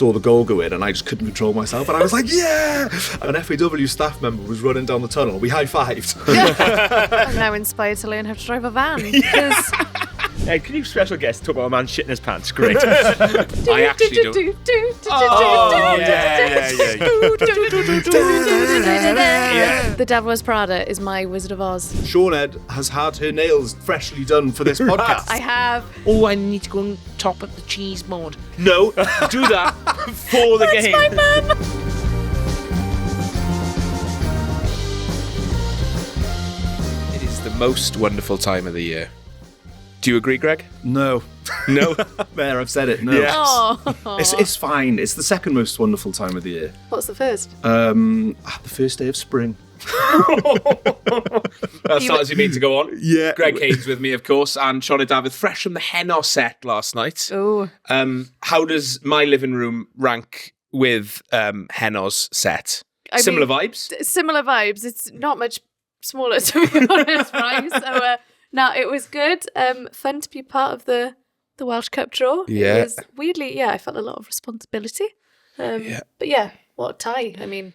saw the goal go in and I just couldn't control myself. And I was like, yeah! An FAW staff member was running down the tunnel. We high-fived. I'm now inspired to learn how to drive a van. Because Hey, can you special guest talk about a man shitting his pants? Great. I actually don't. The Devil Wears Prada is my Wizard of Oz. SIONED has had her nails freshly done for this podcast. I have. Oh, I need to go and top up the cheese board. No, do that for the game. My mum. It is the most wonderful time of the year. Do you agree, Greg? No. No. There, I've said it. No. Yes. Oh. It's fine. It's the second most wonderful time of the year. What's the first? The first day of spring. That's not as you mean to go on. Yeah. Greg Caine's with me, of course, and SIONED DAFYDD, fresh from the Henno set last night. Oh. How does my living room rank with Henno's set? Similar vibes? Similar vibes. It's not much smaller, to be honest, right? So, no, it was good. Fun to be part of the Welsh Cup draw. Yeah. It was weirdly, I felt a lot of responsibility. But yeah, what a tie. I mean,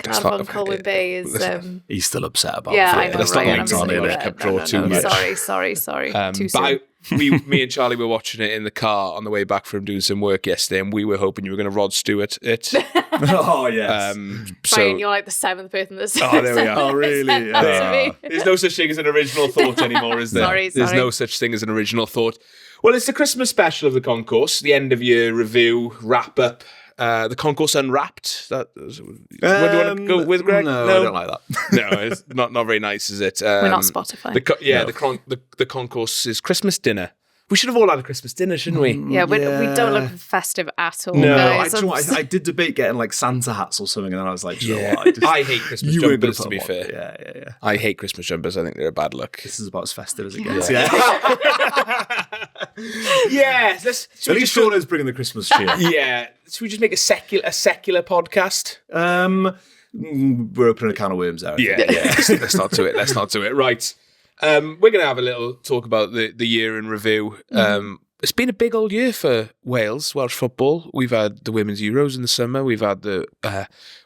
Carnarvon Colwyn Bay is... He's still upset about yeah, it. I know, Let's not right? link on the Welsh Cup draw too much. Sorry. Too soon. But me and Charlie were watching it in the car on the way back from doing some work yesterday, and we were hoping you were going to Rod Stewart it. Oh, yes. Brian, you're like the seventh person that's Oh, there we are. Oh, really? said that to me. There's no such thing as an original thought anymore, is there? Sorry. There's no such thing as an original thought. Well, it's the Christmas special of the concourse, the end of year review, wrap up. The concourse unwrapped. What do you want to go with, Greg? No, I don't like that. No, it's not very nice, is it? We're not Spotify. The concourse's Christmas dinner. We should have all had a Christmas dinner, shouldn't we? Yeah, we don't look festive at all. No, guys. I did debate getting like Santa hats or something, and then I was like, you know Yeah. what? I hate Christmas You weren't gonna jumpers, put to be them fair. on. Yeah. I hate Christmas jumpers. I think they're a bad look. This is about as festive as it gets. Yeah. Yeah. At least SIONED's bringing the Christmas cheer. Yeah. Should we just make a secular podcast? We're opening a can of worms there. Yeah. Let's not do it. Right. We're going to have a little talk about the year in review. It's been a big old year for Welsh football. We've had the Women's Euros in the summer. We've had the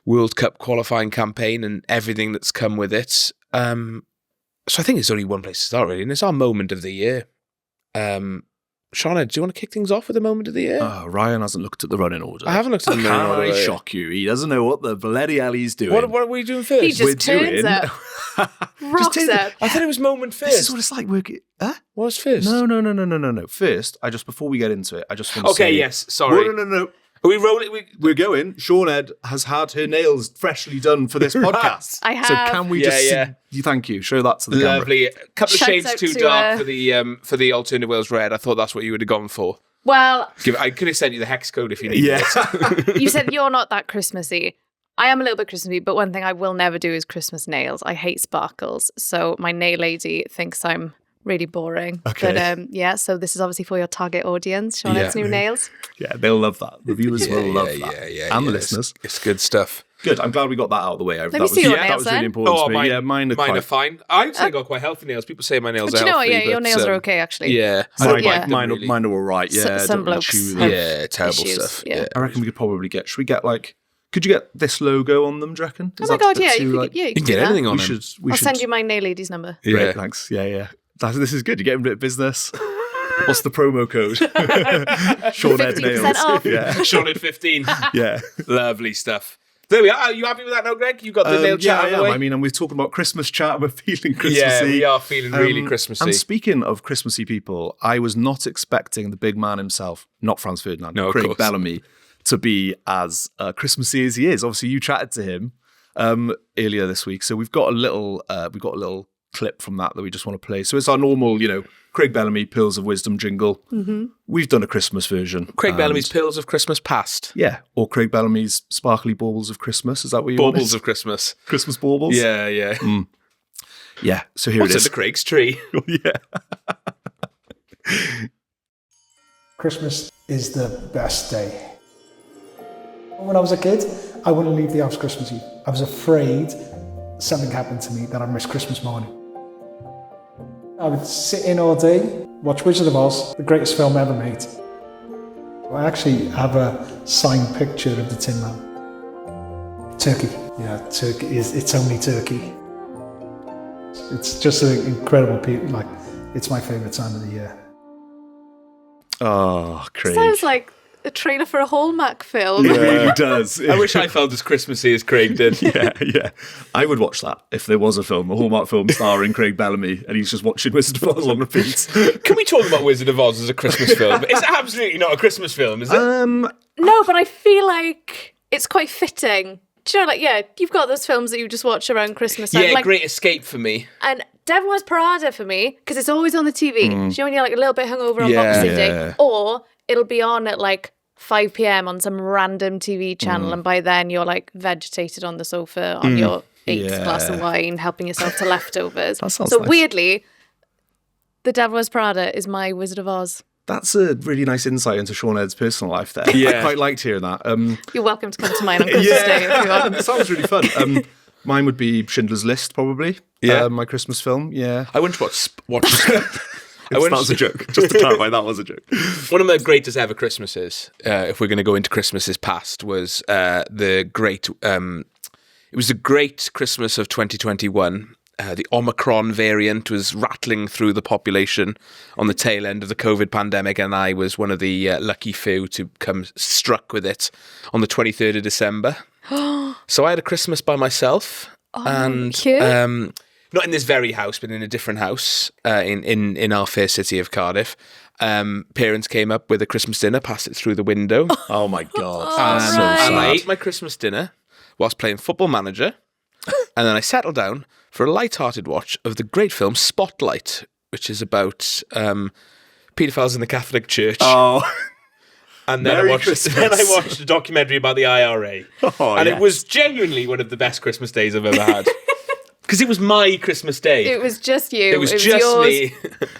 World Cup qualifying campaign and everything that's come with it. So I think there's only one place to start, really, and it's our moment of the year. SIONED, do you want to kick things off with the moment of the year? Ryan hasn't looked at the running order. I haven't looked at the running order. Can I shock you? He doesn't know what the bloody hell he's doing. What are we doing first? He just turns up. Rocks up. I thought it was moment first. This is what it's like working. Huh? What's first? No. First, before we get into it, I just want to say... Okay, yes, sorry. No. Are we rolling? We're going. SIONED has had her nails freshly done for this podcast. I have. So can we just... Thank you. Show that to the camera. Lovely. A couple of Shouts shades out too to, dark for the Alternative Wales Red. I thought that's what you would have gone for. Well, I could have sent you the hex code if you needed it. you said you're not that Christmassy. I am a little bit Christmassy, but one thing I will never do is Christmas nails. I hate sparkles. So my nail lady thinks I'm really boring. Okay. But so this is obviously for your target audience, SIONED's new nails. Yeah, they'll love that. The viewers will love that. Yeah, and the listeners. It's good stuff. Good. I'm glad we got that out of the way. Let me see your nails that was really then. important to me. Mine are fine. I'd say I got quite healthy nails. People say my nails But are you know what? healthy. Yeah, your nails are okay, actually. Yeah. I don't Yeah. like them, mine are all right. Yeah, Some don't really blokes chew have them. terrible issues, stuff. yeah. I reckon we could probably get... Should we get like... Could you get this logo on them, do you reckon? Oh my God, yeah. You You can can get anything on We them. should... I'll send you my nail lady's number. Yeah. Great, thanks. Yeah. This is good. You're getting a bit of business. What's the promo code? SIONED 15% nails. off. Yeah. SIONED 15. Yeah. Lovely stuff. There we are. Are you happy with that now, Greg? You got the nail chat out of the way? I mean, and we're talking about Christmas chat. We're feeling Christmassy. Yeah, we are feeling really Christmassy. And speaking of Christmassy people, I was not expecting the big man himself, not Franz Ferdinand, No, of Craig course. Bellamy, to be as Christmassy as he is. Obviously, you chatted to him earlier this week, so we've got a little clip from that we just want to play. So it's our normal, Craig Bellamy Pills of Wisdom jingle. Mm-hmm. We've done a Christmas version. Craig Bellamy's Pills of Christmas Past. Yeah, or Craig Bellamy's Sparkly Baubles of Christmas. Is that what you Baubles want? of Christmas. Christmas baubles? Yeah. Yeah, so here What's it in is. the Craig's tree? Yeah. Christmas is the best day. When I was a kid, I wouldn't leave the house Christmas Eve. I was afraid something happened to me that I'd miss Christmas morning. I would sit in all day, watch Wizard of Oz, the greatest film ever made. I actually have a signed picture of the Tin Man. Turkey. Yeah, turkey it's only turkey. It's just an incredible it's my favourite time of the year. Oh, Craig. Sounds like a trailer for a Hallmark film. It really does. I wish I felt as Christmassy as Craig did. Yeah. I would watch that if there was a Hallmark film starring Craig Bellamy, and he's just watching Wizard of Oz on repeat. Can we talk about Wizard of Oz as a Christmas film? It's absolutely not a Christmas film, is it? No, but I feel like it's quite fitting. Do you know, you've got those films that you just watch around Christmas time. Yeah, Great Escape for me. And Devil Wears Prada for me, because it's always on the TV. Do you know when you're a little bit hungover on Boxing Day? Or it'll be on at 5 p.m. on some random TV channel, and by then you're vegetated on the sofa on your 8th glass of wine, helping yourself to leftovers. That sounds so nice. weirdly, The Devil Wears Prada is my Wizard of Oz. That's a really nice insight into Sean Ed's personal life there. Yeah. I quite liked hearing that. You're welcome to come to mine on Christmas Day if you want. It sounds really fun. Mine would be Schindler's List, probably. Yeah. My Christmas film, yeah. I wouldn't watch. That was a joke. Just to clarify, that was a joke. One of my greatest ever Christmases, if we're going to go into Christmases past, was the great. It was the great Christmas of 2021. The Omicron variant was rattling through the population on the tail end of the COVID pandemic, and I was one of the lucky few to come struck with it on the 23rd of December. So I had a Christmas by myself, and cute. not in this very house, but in a different house in our fair city of Cardiff. Parents came up with a Christmas dinner, passed it through the window. Oh my God. That's so And I sad. ate my Christmas dinner whilst playing Football Manager. And then I settled down for a light-hearted watch of the great film Spotlight, which is about paedophiles in the Catholic Church. Oh, and then Merry I watched a documentary about the IRA. It was genuinely one of the best Christmas days I've ever had. Because it was my Christmas day. It was just you. It was just yours. me.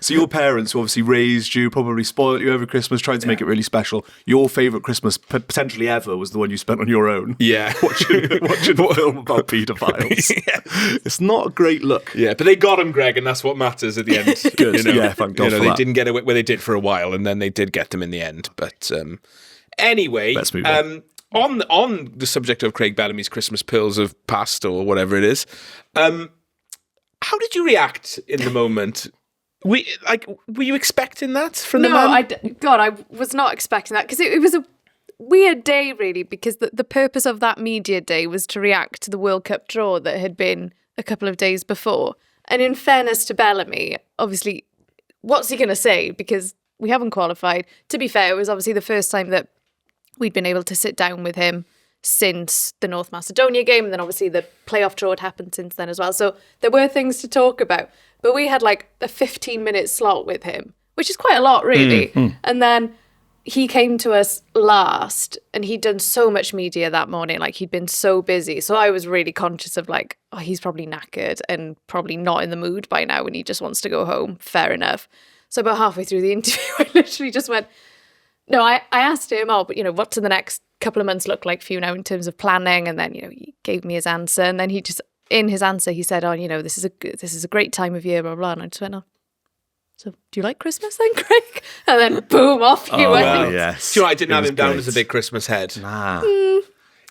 So your parents who obviously raised you, probably spoiled you over Christmas, tried to make it really special. Your favourite Christmas potentially ever was the one you spent on your own. Yeah. Watching a film about paedophiles. Yeah. It's not a great look. Yeah, but they got him, Greg, and that's what matters at the end. Good. Yeah, thank God for they that. didn't get away. Well, they did for a while, and then they did get them in the end. But anyway, Let's move on. On the subject of Craig Bellamy's Christmas Pearls of Past or whatever it is, how did you react in the moment? Were you expecting that from the man? I was not expecting that because it was a weird day, really, because the purpose of that media day was to react to the World Cup draw that had been a couple of days before. And in fairness to Bellamy, obviously, what's he going to say? Because we haven't qualified. To be fair, it was obviously the first time that we'd been able to sit down with him since the North Macedonia game, and then obviously the playoff draw had happened since then as well. So there were things to talk about. But we had a 15-minute slot with him, which is quite a lot, really. And then he came to us last, and he'd done so much media that morning. He'd been so busy. So I was really conscious of he's probably knackered and probably not in the mood by now and he just wants to go home. Fair enough. So about halfway through the interview, I literally just went, no, I asked him, what do the next couple of months look like for you now in terms of planning? And then, he gave me his answer. And then he just, in his answer, he said, this is a great time of year, blah, blah. And I just went, so do you like Christmas then, Craig? And then boom, off he went. Well, yes. Do you know, I didn't It have was him down great. as a big Christmas head. Nah.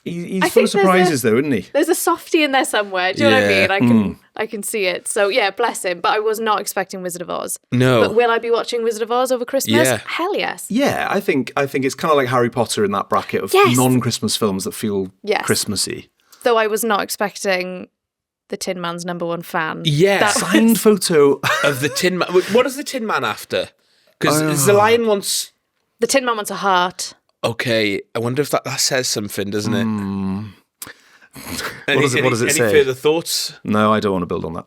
He's I full of think there's surprises, though, isn't he? There's a softie in there somewhere. Do you know what Yeah. I mean? I can see it. So yeah, bless him. But I was not expecting Wizard of Oz. No. But will I be watching Wizard of Oz over Christmas? Yeah. Hell yes. Yeah, I think it's kind of like Harry Potter in that bracket of Yes. non-Christmas films that feel Yes. Christmassy. Though I was not expecting the Tin Man's #1 fan. Yeah. That- Signed photo. Of the Tin Man. What is the Tin Man after? Because the Lion wants... The Tin Man wants a heart. Okay, I wonder if that says something, doesn't it? What does it say? Any further thoughts? No, I don't want to build on that.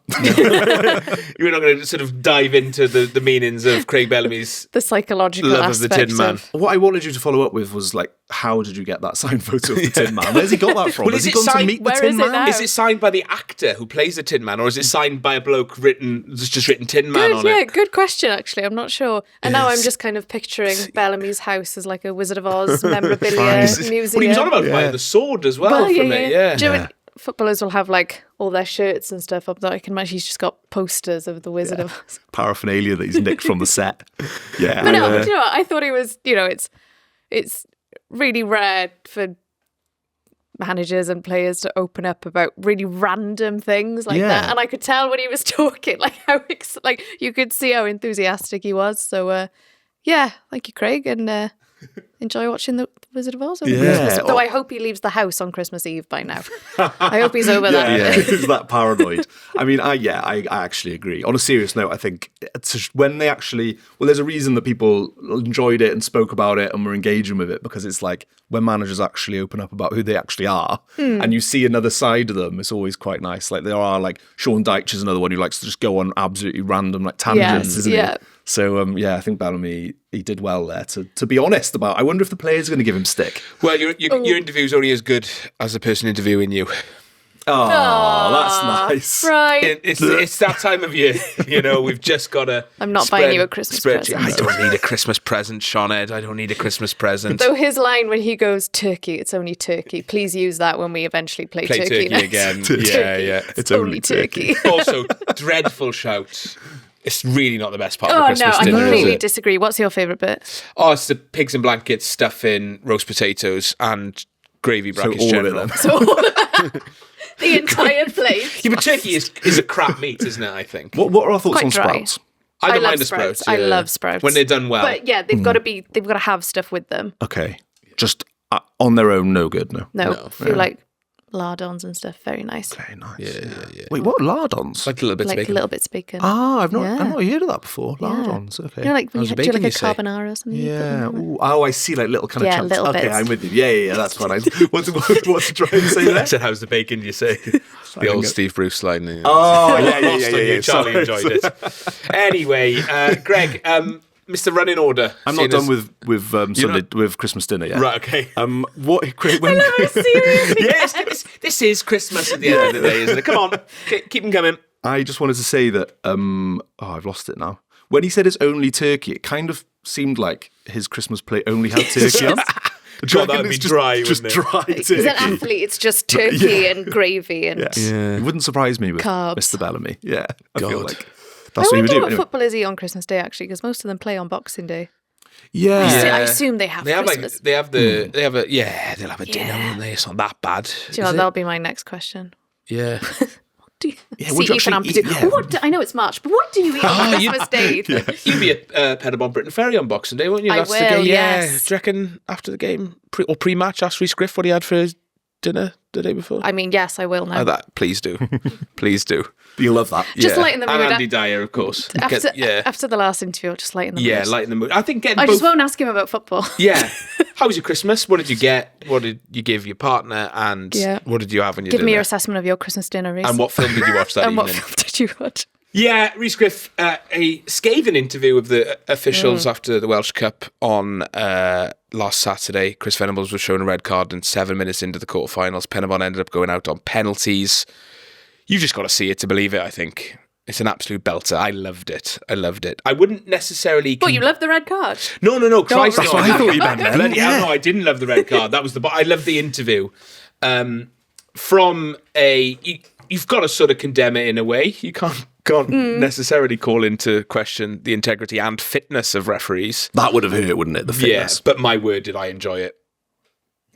You're not going to sort of dive into the meanings of Craig Bellamy's The psychological love of the aspect Tin Man. What I wanted you to follow up with was how did you get that signed photo of the Tin Man? Where's he got that from? Well, Has is he it gone to signed- meet the where Tin is it Man? now? Is it signed by the actor who plays the Tin Man, or is it signed by a bloke just written Tin Man on it? Good question, actually. I'm not sure. And now I'm just kind of picturing Bellamy's house as like a Wizard of Oz memorabilia museum. Well, he was on about buying the sword as well Well, from it, yeah. Do you know when footballers will have all their shirts and stuff up there? I can imagine he's just got posters of the Wizard of Oz. Paraphernalia that he's nicked from the set. Yeah. But no, do you know what? I thought it was, it's really rare for managers and players to open up about really random things like that. And I could tell when he was talking, like like you could see how enthusiastic he was. So yeah, thank you, Craig, and enjoy watching The Wizard of Oz over Christmas. Though I hope he leaves the house on Christmas Eve by now. I hope he's over that. Yeah, is that paranoid? I mean, I actually agree. On a serious note, I think when they actually, there's a reason that people enjoyed it and spoke about it and were engaging with it, because it's like when managers actually open up about who they actually are and you see another side of them, it's always quite nice. Like there are like Sean Dyche is another one who likes to just go on absolutely random like tangents, isn't he? So I think Bellamy, he did well there to be honest about. I wonder if the players are going to give him stick. Well, your interview's only as good as the person interviewing you. Oh, that's nice. Right. It's that time of year. We've just got to. I'm not buying you a Christmas present. I don't need a Christmas present, Seaned. I don't need a Christmas present. Though his line when he goes, Turkey, it's only Turkey. Please use that when we eventually play Turkey again. Yeah. It's only Turkey. Also, dreadful shout. It's really not the best part of the Christmas dinner. dinner, I completely disagree. What's your favourite bit? Oh, it's the pigs and blankets, stuffing, roast potatoes, and gravy brackets. So all of them. So all of that. The entire plate. Yeah, but turkey is a crap meat, isn't it, I think? What are our thoughts Quite on dry. sprouts? I don't mind the sprouts. I love sprouts. When they're done well. But yeah, they've got to have stuff with them. Okay. Just on their own, no good, no. No. I feel like lardons and stuff, very nice. Very nice. Yeah. Wait, what lardons? Like little bits of bacon. Little bits of bacon. I've not heard of that before. Lardons, okay. Like when you do like a carbonara or something. Yeah. Ooh, I see, like little kind of chunks. Little Okay, bits. I'm with you. Yeah. That's what I. What's to try and say there? I said, how's the bacon? You say the old Steve Bruce line. Oh, yeah. Charlie enjoyed it. Anyway, Greg. Mr. Running Order. I'm not done with Christmas dinner yet. Right, okay. What? When, I love seriously. Yes, this is Christmas at the end of the day, isn't it? Come on, keep them coming. I just wanted to say that. I've lost it now. When he said it's only turkey, it kind of seemed like his Christmas plate only had turkey on. God, that'd be dry, just wouldn't it? dry turkey. He's an athlete. It's just turkey and gravy and It wouldn't surprise me with carbs. Mr. Bellamy. Yeah, I feel like I that's what he would wonder do. what Anyway. football is he on Christmas Day actually, because most of them play on Boxing Day. Yeah. I assume they have Christmas. they'll have a dinner, won't they? It's not that bad. Do you know, that'll be my next question. Yeah. Do you would you Ethan actually Ampadu. eat? I know it's March, but what do you eat on Christmas Day? You'd be at Pettibon Britain Ferry on Boxing Day, wouldn't you? I That's will, the game. yes. Do you reckon after the game or pre-match, ask Rhys Griff what he had for his dinner the day before? I mean, yes, I will now. Please do. Please do. You'll love that. Just lighten the mood. And Andy Dyer, of course. After the last interview, I'll just lighten the mood. Yeah, lighten the mood. I think I just won't ask him about football. Yeah. How was your Christmas? What did you get? What did you give your partner? And what did you have on your dinner? Give me your assessment of your Christmas dinner, Rhys. And what film did you watch that and evening? what film did you watch? Yeah, Rhys Griff, a scathing interview with the officials after the Welsh Cup on last Saturday. Chris Venables was shown a red card, and 7 minutes into the quarterfinals, Pettibon ended up going out on penalties. You've just got to see it to believe it, I think. It's an absolute belter. I loved it. I wouldn't necessarily... But you loved the red card? No, Christ, That's no. what I thought you meant then. Bloody hell, no, I didn't love the red card. That was I loved the interview. You've got to sort of condemn it in a way. You can't necessarily call into question the integrity and fitness of referees. That would have hurt, wouldn't it? The fitness. Yes, but my word, did I enjoy it.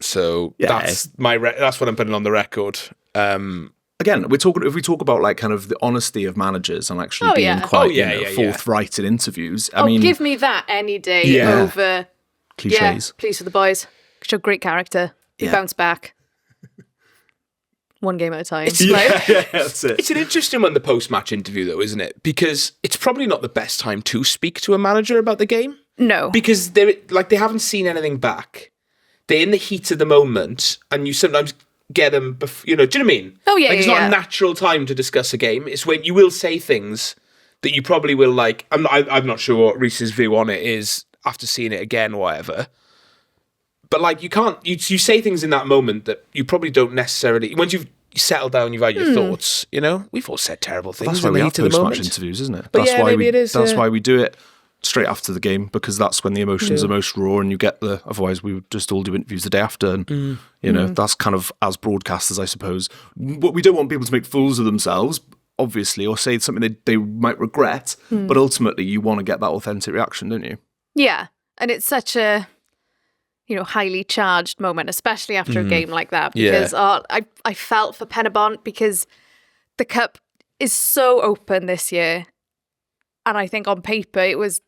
So that's that's what I'm putting on the record. Again, if we talk about like kind of the honesty of managers and actually being quite forthright in interviews. I mean, give me that any day over cliches. Yeah, please for the boys. Show great character. He bounced back. One game at a time. That's it. It's an interesting one, the post-match interview, though, isn't it? Because it's probably not the best time to speak to a manager about the game. No, because they haven't seen anything back. They're in the heat of the moment, and you sometimes get them. Do you know what I mean? Oh yeah, it's not a natural time to discuss a game. It's when you will say things that you probably will like. I'm not sure what Rhys's view on it is after seeing it again, or whatever. But like you can't, you say things in that moment that you probably don't necessarily. Once you've settled down, you've had your thoughts. We've all said terrible things. That's why we have post-match interviews, isn't it? That's why it is. That's why we do it straight after the game, because that's when the emotions are most raw, and you get otherwise we would just all do interviews the day after, and that's kind of, as broadcasters, I suppose, what we don't want people to make fools of themselves, obviously, or say something they might regret, but ultimately you want to get that authentic reaction, don't you? Yeah, and it's such a highly charged moment, especially after a game like that, Yeah. because I felt for Penybont, because the cup is so open this year. And I think on paper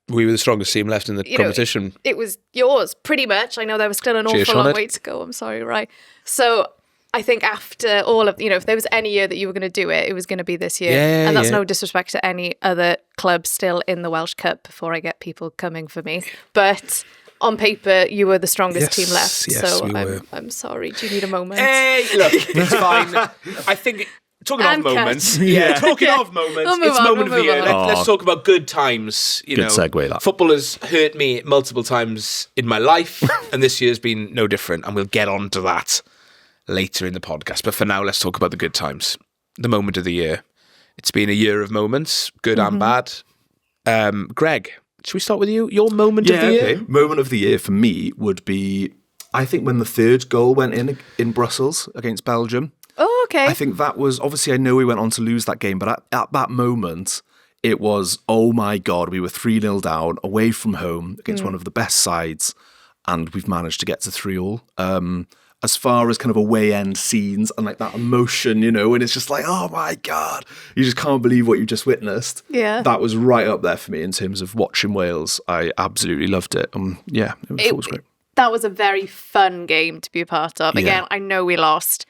we were the strongest team left in the competition. It was yours, pretty much. I know there was still an Cheers, awful long SIONED. way to go. I'm sorry, right? So I think after all of, if there was any year that you were going to do it, it was going to be this year. Yeah, and that's yeah. no disrespect to any other club still in the Welsh Cup before I get people coming for me. But on paper, you were the strongest Yes, team left. yes, So we were. I'm sorry. Do you need a moment? Hey, look, it's fine. I think talking And of cut. moments, talking Yeah. of moments, We'll move it's on, moment we'll of the year. move on. Let's talk about good times. Good segue, that. Football has hurt me multiple times in my life, and this year's been no different. And we'll get on to that later in the podcast. But for now, let's talk about the good times. The moment of the year. It's been a year of moments, good and bad. Greg, should we start with you? Your moment of the year? Moment of the year for me would be, I think, when the third goal went in Brussels against Belgium. Oh, okay. I think that was, obviously I know we went on to lose that game, but at that moment, it was, oh my God, we were 3-0 down, away from home, against one of the best sides, and we've managed to get to 3-3. As far as kind of away end scenes and like that emotion, and it's just like, oh my God, you just can't believe what you just witnessed. Yeah. That was right up there for me in terms of watching Wales. I absolutely loved it. It was great. That was a very fun game to be a part of. Yeah. Again, I know we lost.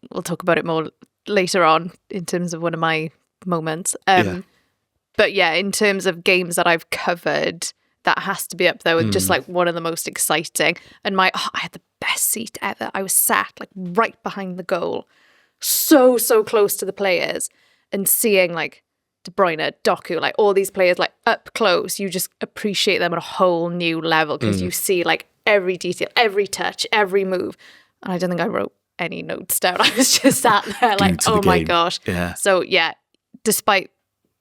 We'll talk about it more later on in terms of one of my moments. But yeah, in terms of games that I've covered, that has to be up there with just like one of the most exciting. And I had the best seat ever. I was sat like right behind the goal, so close to the players, and seeing like De Bruyne, Doku, like all these players like up close. You just appreciate them at a whole new level because you see like every detail, every touch, every move. And I don't think I wrote any notes down. I was just sat there like, to the oh my game. gosh. Yeah. So yeah, despite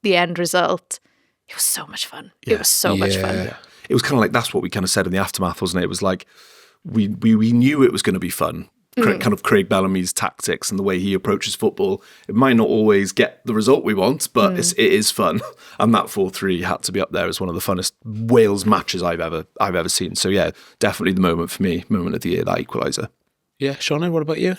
the end result, it was so much fun. It was so much fun. It was kind of like, that's what we kind of said in the aftermath, wasn't it? It was like, we knew it was going to be fun. Kind of Craig Bellamy's tactics and the way he approaches football. It might not always get the result we want, but it is fun. And that 4-3 had to be up there as one of the funnest Wales matches I've ever seen. So yeah, definitely the moment for me, moment of the year, that equaliser. Yeah, SIONED, what about you?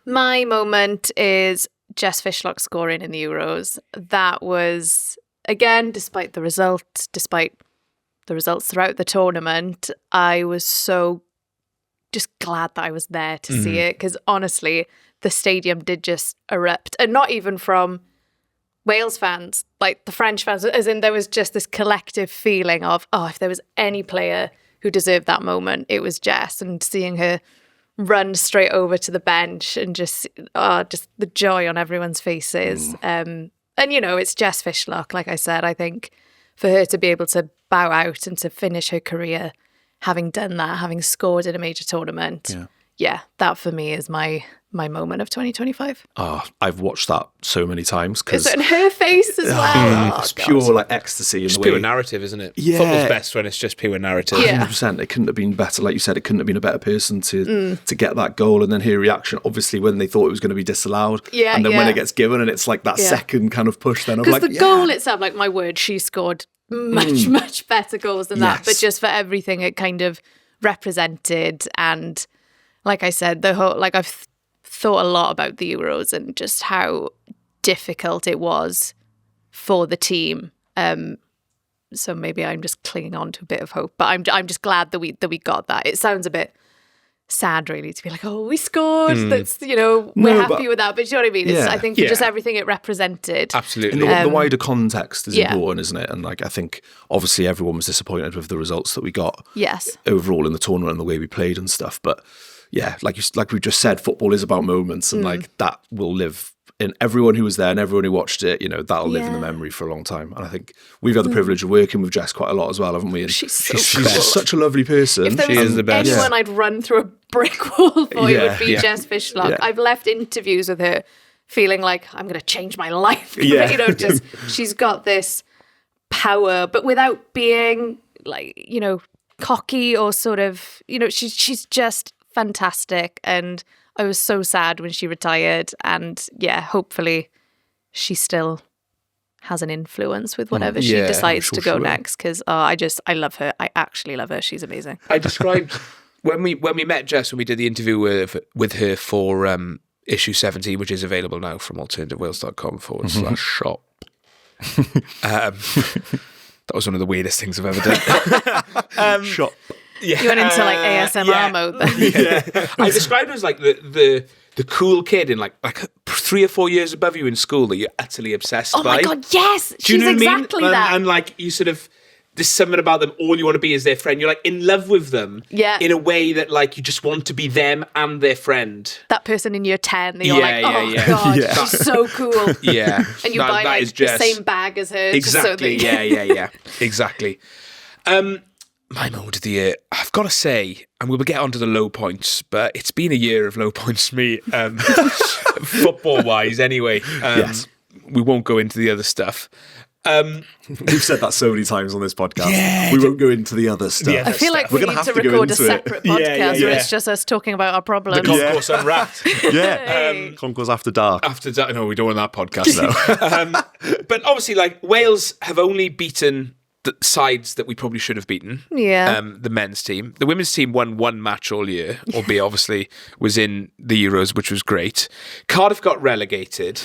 My moment is Jess Fishlock scoring in the Euros. That was, again, despite the results throughout the tournament, I was so just glad that I was there to see it, because honestly, the stadium did just erupt. And not even from Wales fans, like the French fans, as in there was just this collective feeling of, oh, if there was any player who deserved that moment, it was Jess. And seeing her run straight over to the bench and just the joy on everyone's faces. And, it's Jess Fishlock, like I said. I think for her to be able to bow out and to finish her career having done that, having scored in a major tournament, that for me is my moment of 2025. Oh, I've watched that so many times. Is it in her face as well? Oh, it's God. pure like ecstasy. It's in the pure way. narrative, isn't it? Yeah. Football's best when it's just pure narrative. Yeah. 100%. It couldn't have been better. Like you said, it couldn't have been a better person to get that goal, and then her reaction, obviously, when they thought it was going to be disallowed. Yeah, and then when yeah. it gets given and it's like that second kind of push then of Because like, the goal itself, like my word, she scored much better goals than that. Yes. But just for everything it kind of represented, and like I said, the whole, like I've thought a lot about the Euros and just how difficult it was for the team. So maybe I'm just clinging on to a bit of hope, but I'm just glad that we got that. It sounds a bit sad, really, to be like, oh, we scored. That's we're happy with that. But do you know what I mean? It's, Yeah. I think for just everything it represented. Absolutely. And the wider context is yeah. important, isn't it? And like I think obviously everyone was disappointed with the results that we got Yes. overall in the tournament and the way we played and stuff. But yeah, like we just said, football is about moments, and like that will live in everyone who was there and everyone who watched it. That'll live in the memory for a long time. And I think we've had the privilege of working with Jess quite a lot as well, haven't we? And She's so she's cool. just such a lovely person. If there She was is the best. anyone I'd run through a brick wall for, it would be Yeah. Jess Fishlock. Yeah. I've left interviews with her feeling like I'm going to change my life. Yeah. Just she's got this power, but without being like, cocky or sort of, she's just fantastic. And I was so sad when she retired. And yeah, hopefully she's still has an influence with whatever she Yeah, I'm decides sure to she go will. next. Because I love her. I actually love her. She's amazing. I described when we met Jess, when we did the interview with her for issue 17, which is available now from alternativewales.com/shop. That was one of the weirdest things I've ever done. Shop. Yeah. You went into like ASMR mode then. Yeah. I described her as like the cool kid in like 3 or 4 years above you in school that you're utterly obsessed by. Oh my God, yes. Do you She's know what I mean? exactly that. And like you sort of, there's something about them, all you want to be is their friend. You're like in love with them in a way that like you just want to be them and their friend. That person in year 10 that you're Yeah, like, yeah, oh God, yeah. she's so cool. Yeah. And you buy that like is the Jess. same bag as her. Exactly. Just so that Yeah. Exactly. My moment of the year, I've got to say, and we'll get onto the low points, but it's been a year of low points for me, football-wise anyway. Yes. We won't go into the other stuff. We've said that so many times on this podcast. Yeah. We won't go into the other stuff. Yeah, I feel like We're we gonna need have to to go record a into it. separate podcast where yeah. it's just us talking about our problems. The concourse unwrapped. Yeah. Concourse After Dark. After that, no, we don't want that podcast though. But obviously, like Wales have only beaten the sides that we probably should have beaten. Yeah. The men's team, the women's team won one match all year, albeit obviously was in the Euros, which was great. Cardiff got relegated.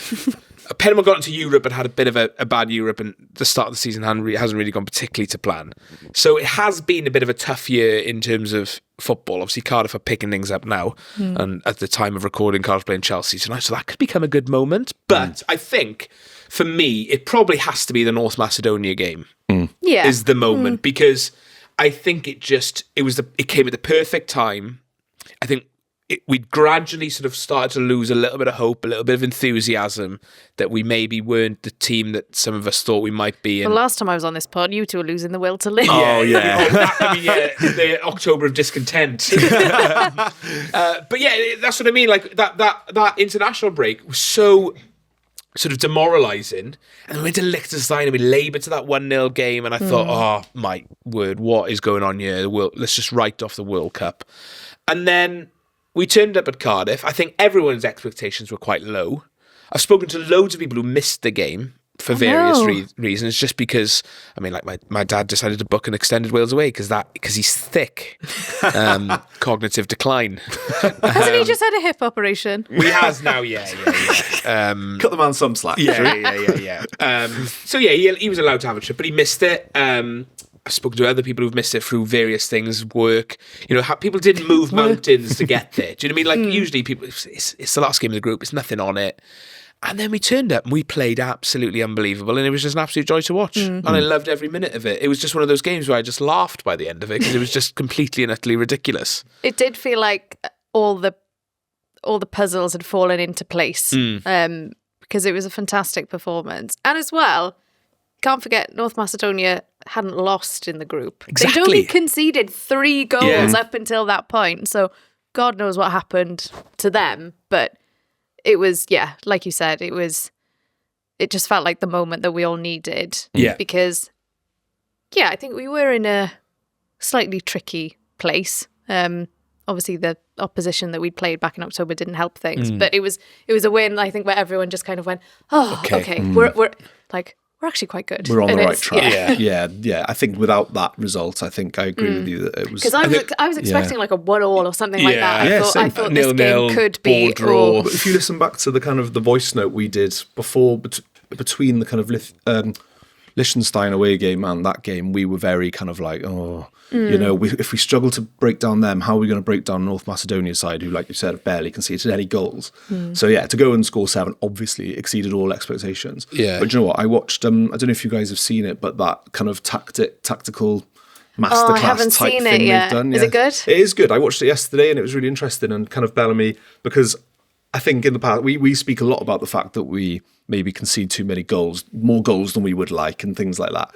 Penman got into Europe but had a bit of a bad Europe, and the start of the season hasn't really gone particularly to plan. So it has been a bit of a tough year in terms of football. Obviously, Cardiff are picking things up now, and at the time of recording, Cardiff playing Chelsea tonight, so that could become a good moment. But I think, for me, it probably has to be the North Macedonia game. Yeah. Is the moment, because I think it came at the perfect time. I think we gradually sort of started to lose a little bit of hope, a little bit of enthusiasm that we maybe weren't the team that some of us thought we might be. The last time I was on this pod, you two were losing the will to live. Oh, yeah. The October of discontent. But yeah, that's what I mean. Like that international break was so sort of demoralising, and we went to Liechtenstein and we laboured to that 1-0 game, and I thought, oh my word, what is going on here? Let's just write off the World Cup. And then we turned up at Cardiff. I think everyone's expectations were quite low. I've spoken to loads of people who missed the game for various reasons, just because, I mean, like my dad decided to book an extended Wales away because he's thick. Cognitive decline. Hasn't he just had a hip operation? He has now, yeah. Cut the man some slack. Yeah. So yeah, he was allowed to have a trip, but he missed it. I've spoken to other people who've missed it through various things, work. You know, people didn't move mountains to get there. Do you know what I mean? Like usually people, it's the last game of the group. It's nothing on it. And then we turned up and we played absolutely unbelievable, and it was just an absolute joy to watch. And I loved every minute of it. It was just one of those games where I just laughed by the end of it because it was just completely and utterly ridiculous. It did feel like all the puzzles had fallen into place because it was a fantastic performance. And as well, can't forget North Macedonia hadn't lost in the group. Exactly. They'd only conceded 3 goals up until that point. So God knows what happened to them. But it was, like you said, it just felt like the moment that we all needed. Yeah. Because, I think we were in a slightly tricky place. Obviously, the opposition that we played back in October didn't help things. But it was a win, I think, where everyone just kind of went, okay. We're actually quite good. We're on the And right it's- track. Yeah. I think without that result, I think I agree with you that it was. Because I was expecting like a 1-1 or something like that. Yeah, I same. thought this 0-0, game could be ball draw. But if you listen back to the kind of the voice note we did before, between the kind of Liechtenstein away game and that game, we were very kind of like, you know, if we struggle to break down them, how are we going to break down North Macedonia side, who, like you said, have barely conceded any goals? So yeah, to go and score 7 obviously exceeded all expectations. Yeah. But you know what? I watched, I don't know if you guys have seen it, but that kind of tactical masterclass I haven't type seen thing it yet. they've done. Is it good? It is good. I watched it yesterday and it was really interesting, and kind of Bellamy, because I think in the past we speak a lot about the fact that we maybe concede too many goals, more goals than we would like, and things like that.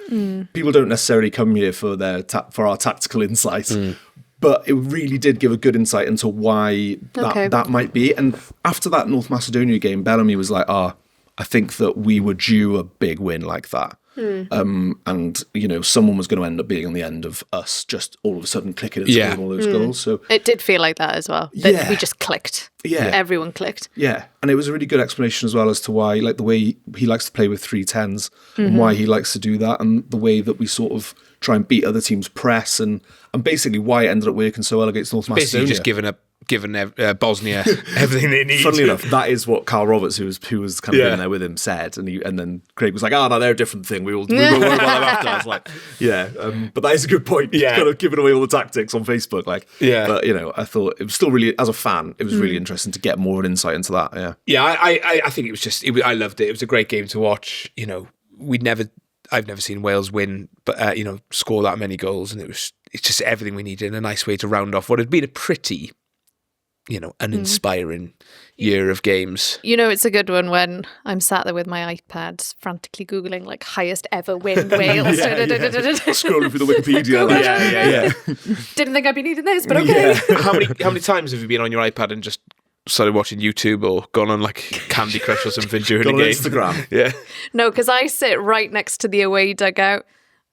People don't necessarily come here for for our tactical insight, but it really did give a good insight into why that might be. And after that North Macedonia game, Bellamy was like, I think that we were due a big win like that. And, someone was going to end up being on the end of us just all of a sudden clicking and scoring all those goals. So it did feel like that as well. That we just clicked. Yeah. Everyone clicked. Yeah. And it was a really good explanation as well as to why, like the way he likes to play with 310s and why he likes to do that, and the way that we sort of try and beat other teams' press, and basically why it ended up working so well against North Macedonia. Basically just given Bosnia everything they need. Funnily enough, that is what Carl Roberts, who was kind of in there with him, said, and then Craig was like, no, they're a different thing. We will worry about them after. I was like, but that is a good point. Yeah, kind of giving away all the tactics on Facebook, but I thought it was still really, as a fan, it was really interesting to get more of an insight into that. I think it was just, I loved it. It was a great game to watch. I've never seen Wales win, but score that many goals, and it's just everything we needed, and a nice way to round off what had been a pretty uninspiring year of games. It's a good one when I'm sat there with my iPad frantically Googling like highest ever win Wales. Scrolling through the Wikipedia. Yeah. Didn't think I'd be needing this, but okay. How many times have you been on your iPad and just started watching YouTube or gone on like Candy Crush or something during a game? Instagram. Yeah. No, because I sit right next to the away dugout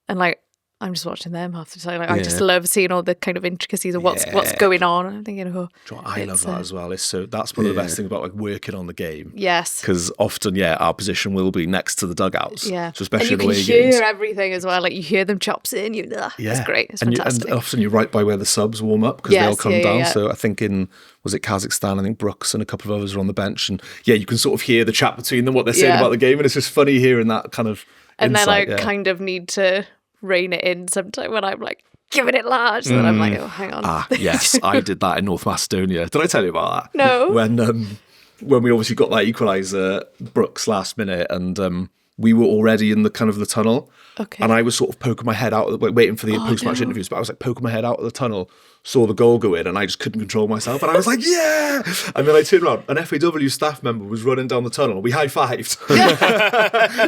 and I'm just watching them half the time. I just love seeing all the kind of intricacies of what's going on. I'm thinking, I love that as well. That's one of the best things about working on the game. Yes, because often, our position will be next to the dugouts. Yeah, so especially and you in away can hear games. everything as well. Like you hear them chops in. It's great. It's fantastic. And often you're right by where the subs warm up because they'll come down. Yeah. So I think was it Kazakhstan? I think Brooks and a couple of others are on the bench, and you can sort of hear the chat between them, what they're saying about the game, and it's just funny hearing that kind of. And insight, then I kind of need to rein it in sometime when I'm like giving it large, and then I'm like, hang on. Yes, I did that in North Macedonia. Did I tell you about that? No. When we obviously got that equaliser, Brooks last minute, and we were already in the kind of the tunnel. Okay. And I was sort of poking my head out, waiting for the post-match interviews, but I was like poking my head out of the tunnel, saw the goal go in, and I just couldn't control myself. And I was like, yeah! And then I turned around, an FAW staff member was running down the tunnel. We high-fived.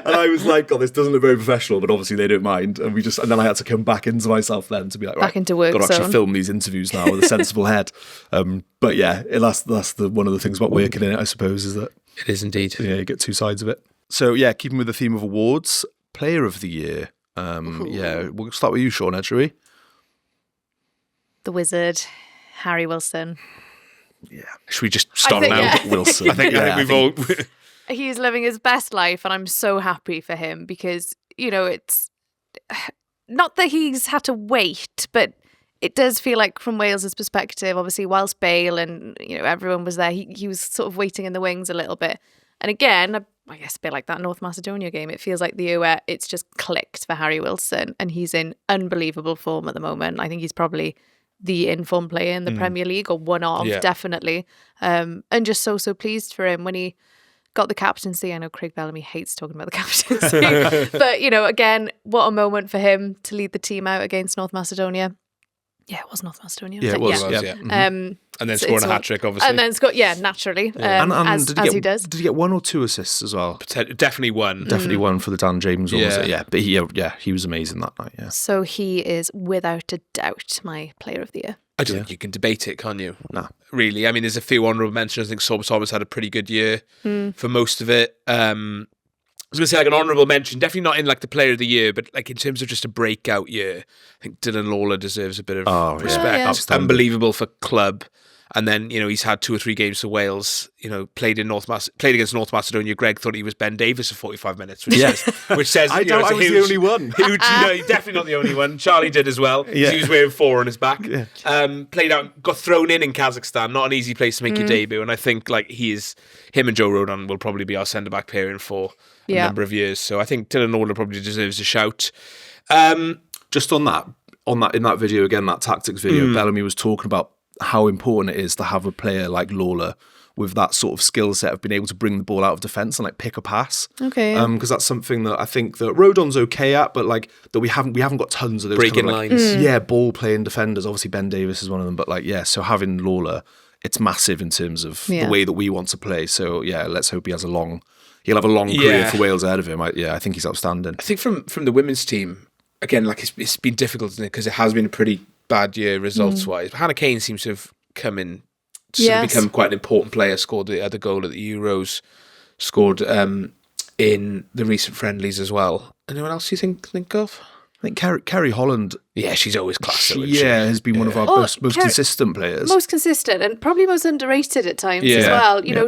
And I was like, God, this doesn't look very professional, but obviously they don't mind. And then I had to come back into myself then to be like, back into work. Got to actually film these interviews now with a sensible head. But that's one of the things about working in it, I suppose, is that it is indeed. You get two sides of it. So keeping with the theme of awards, Player of the Year. We'll start with you, Sean, shall we? The Wizard, Harry Wilson. Yeah. Should we just start now? Yeah. Wilson. I think we've all... He's living his best life, and I'm so happy for him because, it's not that he's had to wait, but it does feel like from Wales's perspective, obviously, whilst Bale and, everyone was there, he was sort of waiting in the wings a little bit. And again, I guess a bit like that North Macedonia game, it feels like it's just clicked for Harry Wilson, and he's in unbelievable form at the moment. I think he's probably the in-form player in the Premier League, or one of, definitely. And just so pleased for him when he got the captaincy. I know Craig Bellamy hates talking about the captaincy, but, again, what a moment for him to lead the team out against North Macedonia. Yeah, it was North Macedonia. Yeah, it was. And then scoring a hat-trick, obviously. And then naturally, as he does. Did he get 1 or 2 assists as well? Definitely one. Definitely one for the Dan James one, was it? Yeah, but he was amazing that night, yeah. So he is, without a doubt, my Player of the Year. I don't think you can debate it, can you? No. Really. I mean, there's a few honourable mentions. I think Sober Thomas had a pretty good year for most of it. I was going to say, like, an honourable mention, definitely not in, like, the Player of the Year, but, like, in terms of just a breakout year, I think Dylan Lawler deserves a bit of respect. Yeah. It's unbelievable for club. And then, he's had 2 or 3 games for Wales, played against North Macedonia. Greg thought he was Ben Davis for 45 minutes, which says I was the only one. Huge, definitely not the only one. Charlie did as well. Yeah. He was wearing 4 on his back. Yeah. Played out, got thrown in Kazakhstan. Not an easy place to make your debut. And I think, like, him and Joe Rodon will probably be our centre-back pairing for a number of years. So I think Dylan Lawler probably deserves a shout. Just on that, in that video again, that tactics video, Bellamy was talking about how important it is to have a player like Lawler with that sort of skill set of being able to bring the ball out of defence and like pick a pass. Okay. Because that's something that I think that Rodon's okay at, but like that we haven't got tons of those breaking kind of, like, lines. Yeah, ball playing defenders. Obviously Ben Davis is one of them, but so having Lawler, it's massive in terms of the way that we want to play. So let's hope he'll have a long career for Wales ahead of him. I think he's outstanding. I think from the women's team, again, like it's been difficult, isn't it? Because it has been a pretty bad year results-wise. Hannah Caine seems to have come in to become quite an important player, scored the other goal at the Euros, scored in the recent friendlies as well. Anyone else you think of? I think Kerry Holland. Yeah, she's always class. Has been one of our most consistent players. Most consistent and probably most underrated at times as well. You know,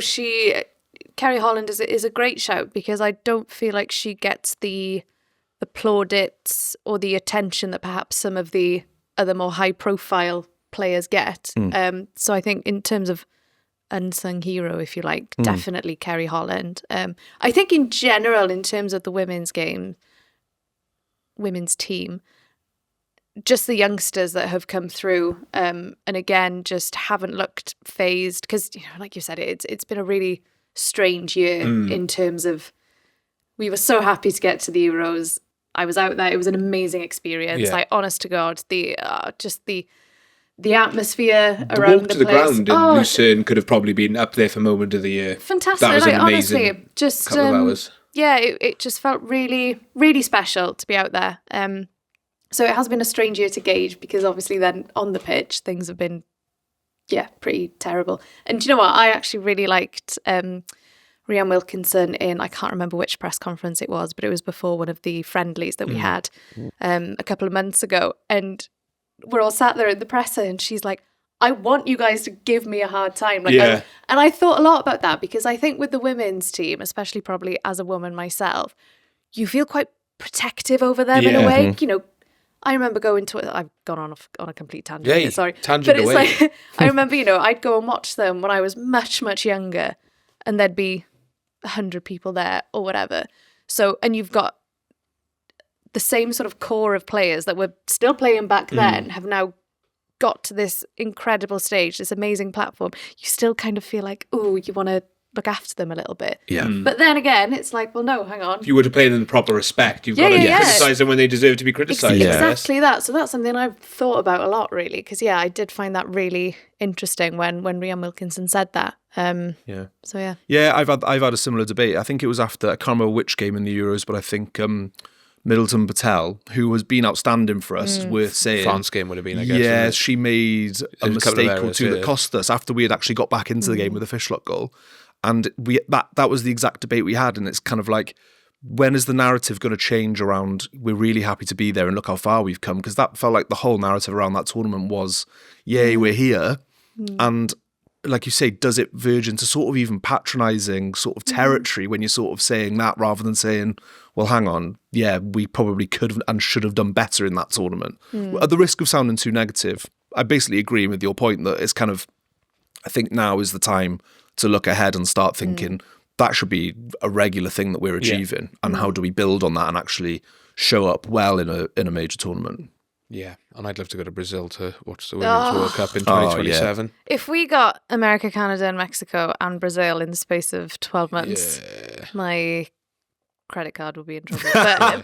Kerry Holland is a great shout because I don't feel like she gets the plaudits or the attention that perhaps some of the other more high profile players get. So I think in terms of unsung hero, if you like, definitely Kerry Holland. I think in general, in terms of the women's team, just the youngsters that have come through, and again, just haven't looked phased because, like you said, it's been a really strange year in terms of we were so happy to get to the Euros. I was out there; it was an amazing experience. Like, honest to God, the atmosphere around walk the to the place. ground in Lucerne could have probably been up there for moment of the year. Fantastic! That was an amazing honestly, just couple of hours. Yeah, it just felt really, really special to be out there. So it has been a strange year to gauge because obviously then on the pitch things have been, pretty terrible. And do you know what? I actually really liked Rhiannon Wilkinson in, I can't remember which press conference it was, but it was before one of the friendlies that we had a couple of months ago. And we're all sat there in the presser and she's like, I want you guys to give me a hard time. And I thought a lot about that because I think with the women's team, especially probably as a woman myself, you feel quite protective over them in a way. You know, I remember going to, I've gone on a complete tangent here, sorry. Tangent but it's away. like, I remember, I'd go and watch them when I was much, much younger and there'd be 100 people there or whatever. So, and you've got the same sort of core of players that were still playing back then have now got to this incredible stage, this amazing platform. You still kind of feel like, oh, you want to look after them a little bit. But then again, it's like, well, no, hang on. If you were to play them in proper respect, you've got to criticise them when they deserve to be criticised. Exactly that. So that's something I've thought about a lot, really, because I did find that really interesting when Rhiannon Wilkinson said that. So yeah, I've had a similar debate. I think it was after, I can't remember which game in the Euros, but I think Middleton Patel, who has been outstanding for us, is worth saying. France game would have been, I guess. Yeah, she made a mistake or two that yeah. cost us after we had actually got back into the game with a Fishlock goal. And that was the exact debate we had. And it's kind of like, when is the narrative going to change around we're really happy to be there and look how far we've come? Because that felt like the whole narrative around that tournament was, yay, we're here. And like you say, does it verge into sort of even patronising sort of territory when you're sort of saying that rather than saying, well, hang on, yeah, we probably could have and should have done better in that tournament. At the risk of sounding too negative, I basically agree with your point that it's kind of, I think now is the time to look ahead and start thinking that should be a regular thing that we're achieving, and how do we build on that and actually show up well in a major tournament. Yeah, and I'd love to go to Brazil to watch the Women's World Cup in 2027. if we got America, Canada and Mexico and Brazil in the space of 12 months, my credit card will be in trouble.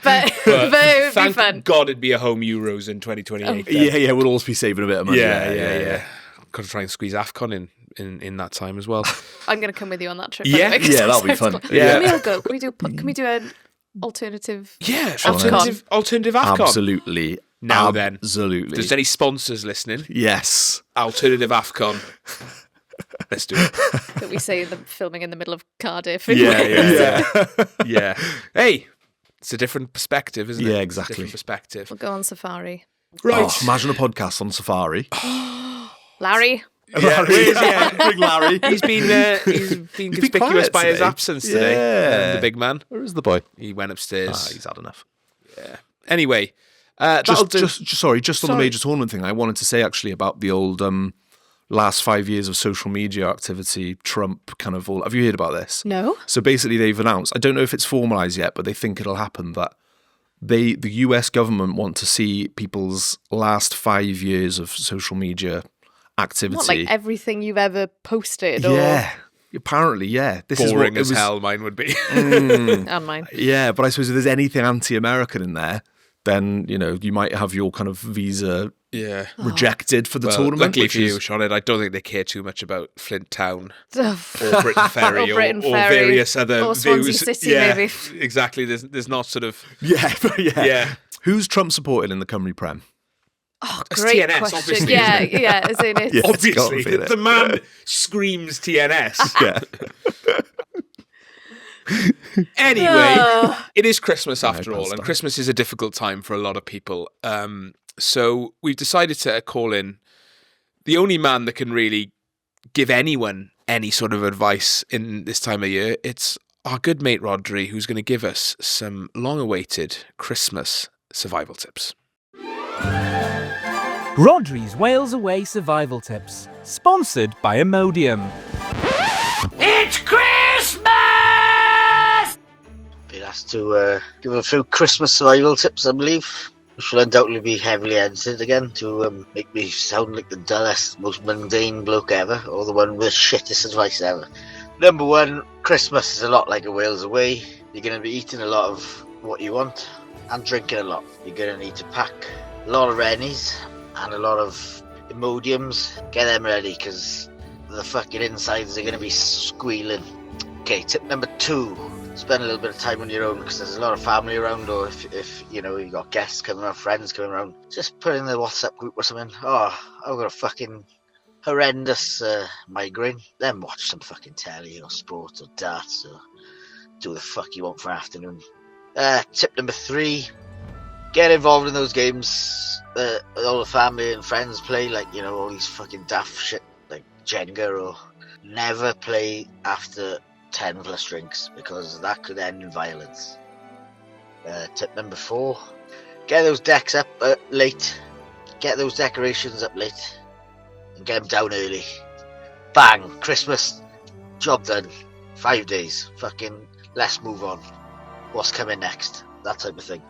But it would be Thank fun. God it'd be a home Euros in 2028. Yeah, we'll always be saving a bit of money. Yeah. Got to try and squeeze AFCON in that time as well. I'm going to come with you on that trip. Yeah, anyway, that'll be fun. Can we all go? Can we do an alternative? Yeah, AFCON? alternative AFCON. Absolutely. Now then. Absolutely. If there's any sponsors listening, Yes. alternative AFCON. Let's do it. That we say the filming in the middle of Cardiff. Yeah. Hey, it's a different perspective, isn't it? Yeah, It's a exactly. different perspective. We'll go on safari. Right. Oh, imagine a podcast on safari. Larry. Big Larry. He's been conspicuous quiet by his today. absence today. Yeah. The big man. Where is the boy? He went upstairs. He's had enough. Anyway, that'll do. Just on the major tournament thing, I wanted to say actually about the old last 5 years of social media activity, Trump kind of all. Have you heard about this? No. So basically they've announced, I don't know if it's formalised yet, but they think it'll happen, that the US government want to see people's last 5 years of social media activity. What, like everything you've ever posted? Or... Yeah. Apparently, yeah. This Boring is as hell, mine would be. And mine. Yeah, but I suppose if there's anything anti-American in there, then, you might have your kind of visa rejected for the tournament. Luckily which for you, is, Sinead, I don't think they care too much about Flint Town Ugh. or Britain Ferry Or Britain or Ferry. various other Or Swansea views. City, maybe. Exactly. There's not sort of... yeah. Who's Trump supporting in the Cymru Prem? Oh, It's great TNS, question. obviously, Yeah, isn't yeah. As in it's, Yeah. Obviously, gotta be the man screams TNS. Yeah. Anyway, it is Christmas after all, and Palestine. Christmas is a difficult time for a lot of people. So we've decided to call in the only man that can really give anyone any sort of advice in this time of year. It's our good mate Rodri, who's going to give us some long-awaited Christmas survival tips. Rodri's Wales Away Survival Tips, sponsored by Imodium. It's Christmas! Been asked to give a few Christmas survival tips, I believe. Which will undoubtedly be heavily edited again to make me sound like the dullest, most mundane bloke ever, or the one with the shittest advice ever. Number one, Christmas is a lot like a Wales Away. You're going to be eating a lot of what you want and drinking a lot. You're going to need to pack a lot of Rennies and a lot of Imodiums. Get them ready, because the fucking insides are going to be squealing. Okay, tip number two, spend a little bit of time on your own, because there's a lot of family around, or if you know, you got guests coming around, friends coming around, just put in the WhatsApp group or something. Oh, I've got a fucking horrendous migraine. Then watch some fucking telly or sport or darts or do the fuck you want for an afternoon. Tip number three, get involved in those games all the family and friends play, like, you know, all these fucking daft shit like Jenga, or never play after 10 plus drinks, because that could end in violence. Tip number four, get those decks up late, get those decorations up late and get them down early. Bang, Christmas, job done. 5 days, fucking let's move on, what's coming next, that type of thing.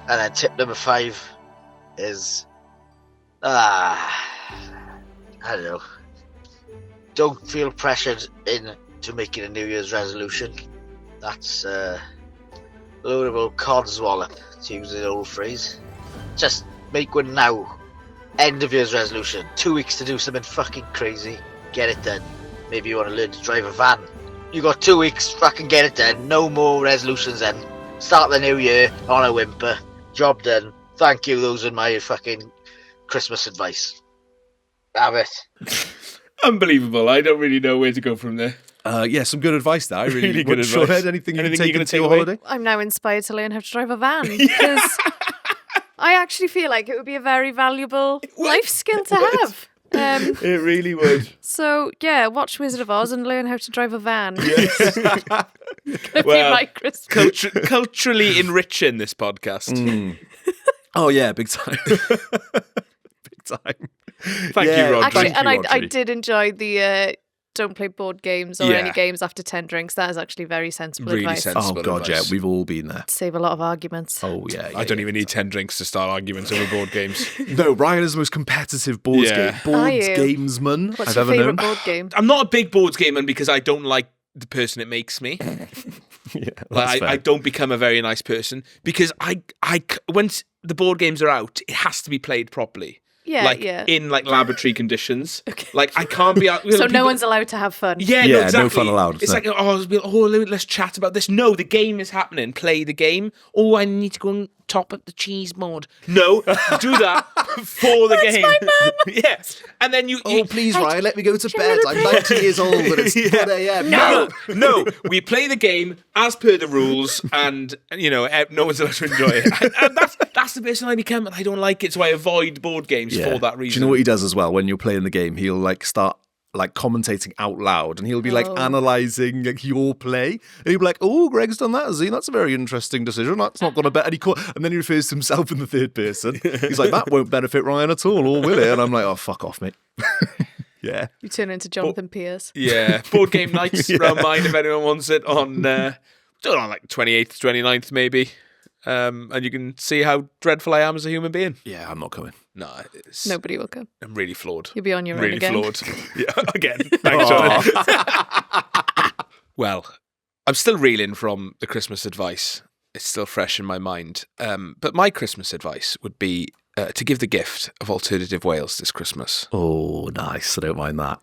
And then tip number five is I don't know, don't feel pressured into making a New Year's resolution. That's a load of old codswallop, to use the old phrase. Just make one now. End of year's resolution, 2 weeks to do something fucking crazy, get it done. Maybe you want to learn to drive a van, you got 2 weeks, fucking get it done. No more resolutions then. Start the new year on a whimper, job done. Thank you, those are my fucking Christmas advice. Have it. Unbelievable. I don't really know where to go from there. Yeah, some good advice there. I really good sure advice. anything you Anything can you're take gonna into take your away? holiday? I'm now inspired to learn how to drive a van, because I actually feel like it would be a very valuable life skill to have. It really would. So yeah, watch Wizard of Oz and learn how to drive a van. Could Well, be my Christmas. Culturally enriching this podcast. Oh yeah, big time. Big time. Thank you, Rodri. Actually, Thank and you, I Rodri. did enjoy the don't play board games or Yeah. any games after 10 drinks. That is actually very sensible Really advice. sensible. Oh god, advice. yeah, we've all been there. Save a lot of arguments. Oh yeah, I don't even need 10 drinks to start arguments over board games. No, Ryan is the most competitive board Yeah. Are you? gamesman What's I've your ever favourite known. board game? I'm not a big boards gamer because I don't like the person it makes me. Yeah, Like, I don't become a very nice person because once the board games are out, it has to be played properly. Yeah, like yeah. in like laboratory conditions. Like I can't be out. So no one's allowed to have fun. Yeah, Yeah, no, no exactly. fun allowed, It's no. like, let's chat about this. No, the game is happening. Play the game. Oh, I need to go and top up the cheese board. No, do that for the game. my mum. Yeah, and then you. Oh please, Ryan, let me go to bed. I'm 90 years old and it's 1 a.m. No, we play the game as per the rules, and you know, no one's allowed to enjoy it. And that's the person I become, and I don't like it, so I avoid board games for that reason. Do you know what he does as well? When you're playing the game, he'll like start like commentating out loud, and he'll be like analysing like your play, and he'll be like, "Oh, Greg's done that, has he? That's a very interesting decision. That's not going to bet." And then he refers to himself in the third person. He's like, "That won't benefit Ryan at all, or will it?" And I'm like, "Oh, fuck off, mate." Yeah. You turn into Jonathan Pierce. Yeah, board game nights round mine if anyone wants it on like 28th, 29th maybe. And you can see how dreadful I am as a human being. Yeah, I'm not coming. No, Nobody will come. I'm really flawed. You'll be on your own Really again. flawed. Yeah, again. Thanks, Jonathan. Well, I'm still reeling from the Christmas advice. It's still fresh in my mind. But my Christmas advice would be to give the gift of Alternative Wales this Christmas. Oh, nice. I don't mind that.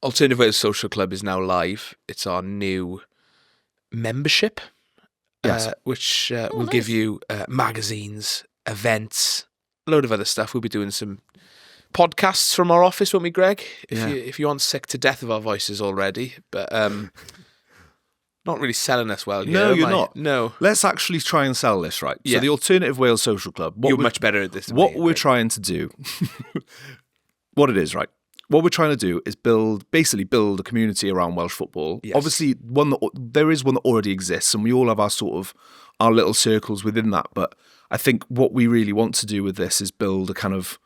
Alternative Wales Social Club is now live. It's our new membership, Yes. which will give you magazines, events, a load of other stuff. We'll be doing some podcasts from our office, won't we, Greg? Yeah. If you aren't sick to death of our voices already. But not really selling us well. No, am you're I? not. No. Let's actually try and sell this, right? Yeah. So the Alternative Wales Social Club. You're much better at this than What me, we're Craig. trying to do, what it is, right? What we're trying to do is basically build a community around Welsh football. Yes. Obviously, there is one that already exists, and we all have our little circles within that. But I think what we really want to do with this is build a kind of,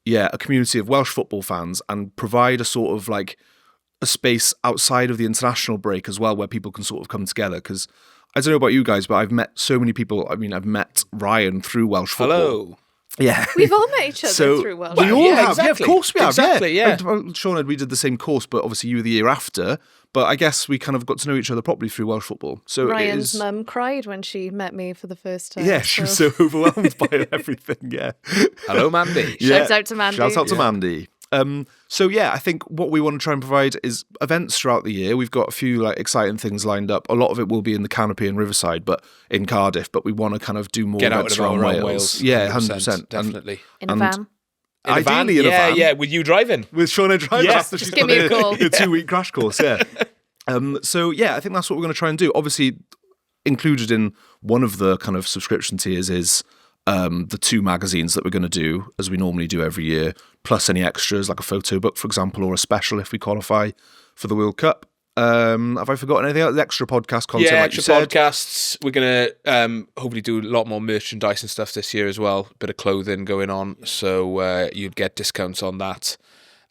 a community of Welsh football fans and provide a sort of like a space outside of the international break as well, where people can sort of come together. Because I don't know about you guys, but I've met so many people. I mean, I've met Ryan through Welsh football. Hello. Yeah. We've all met each other through Welsh. We all yeah, have. exactly. Yeah, of course we have. Exactly, yeah. Sean, we did the same course, but obviously you were the year after. But I guess we kind of got to know each other properly through Welsh football. So Ryan's mum cried when she met me for the first time. Yeah, she was so overwhelmed by everything. Yeah. Hello, Mandy. Shouts out to Mandy. Shout out to Mandy. I think what we want to try and provide is events throughout the year. We've got a few like exciting things lined up. A lot of it will be in the Canopy in Riverside, but in Cardiff. But we want to kind of do more Get out events of around around Wales. Wales. Yeah, 100%. Definitely. In a and- van. In a van? Ideally in a van. Yeah, with you driving. With Shauna driving Yes. after Just she's give done me a call. a 2-week crash course. Yeah. I think that's what we're going to try and do. Obviously, included in one of the kind of subscription tiers is the 2 magazines that we're going to do, as we normally do every year, plus any extras like a photo book, for example, or a special if we qualify for the World Cup. Have I forgotten anything else? The extra podcast content, Yeah, like extra you said. podcasts. We're going to hopefully do a lot more merchandise and stuff this year as well. Bit of clothing going on. So you'd get discounts on that.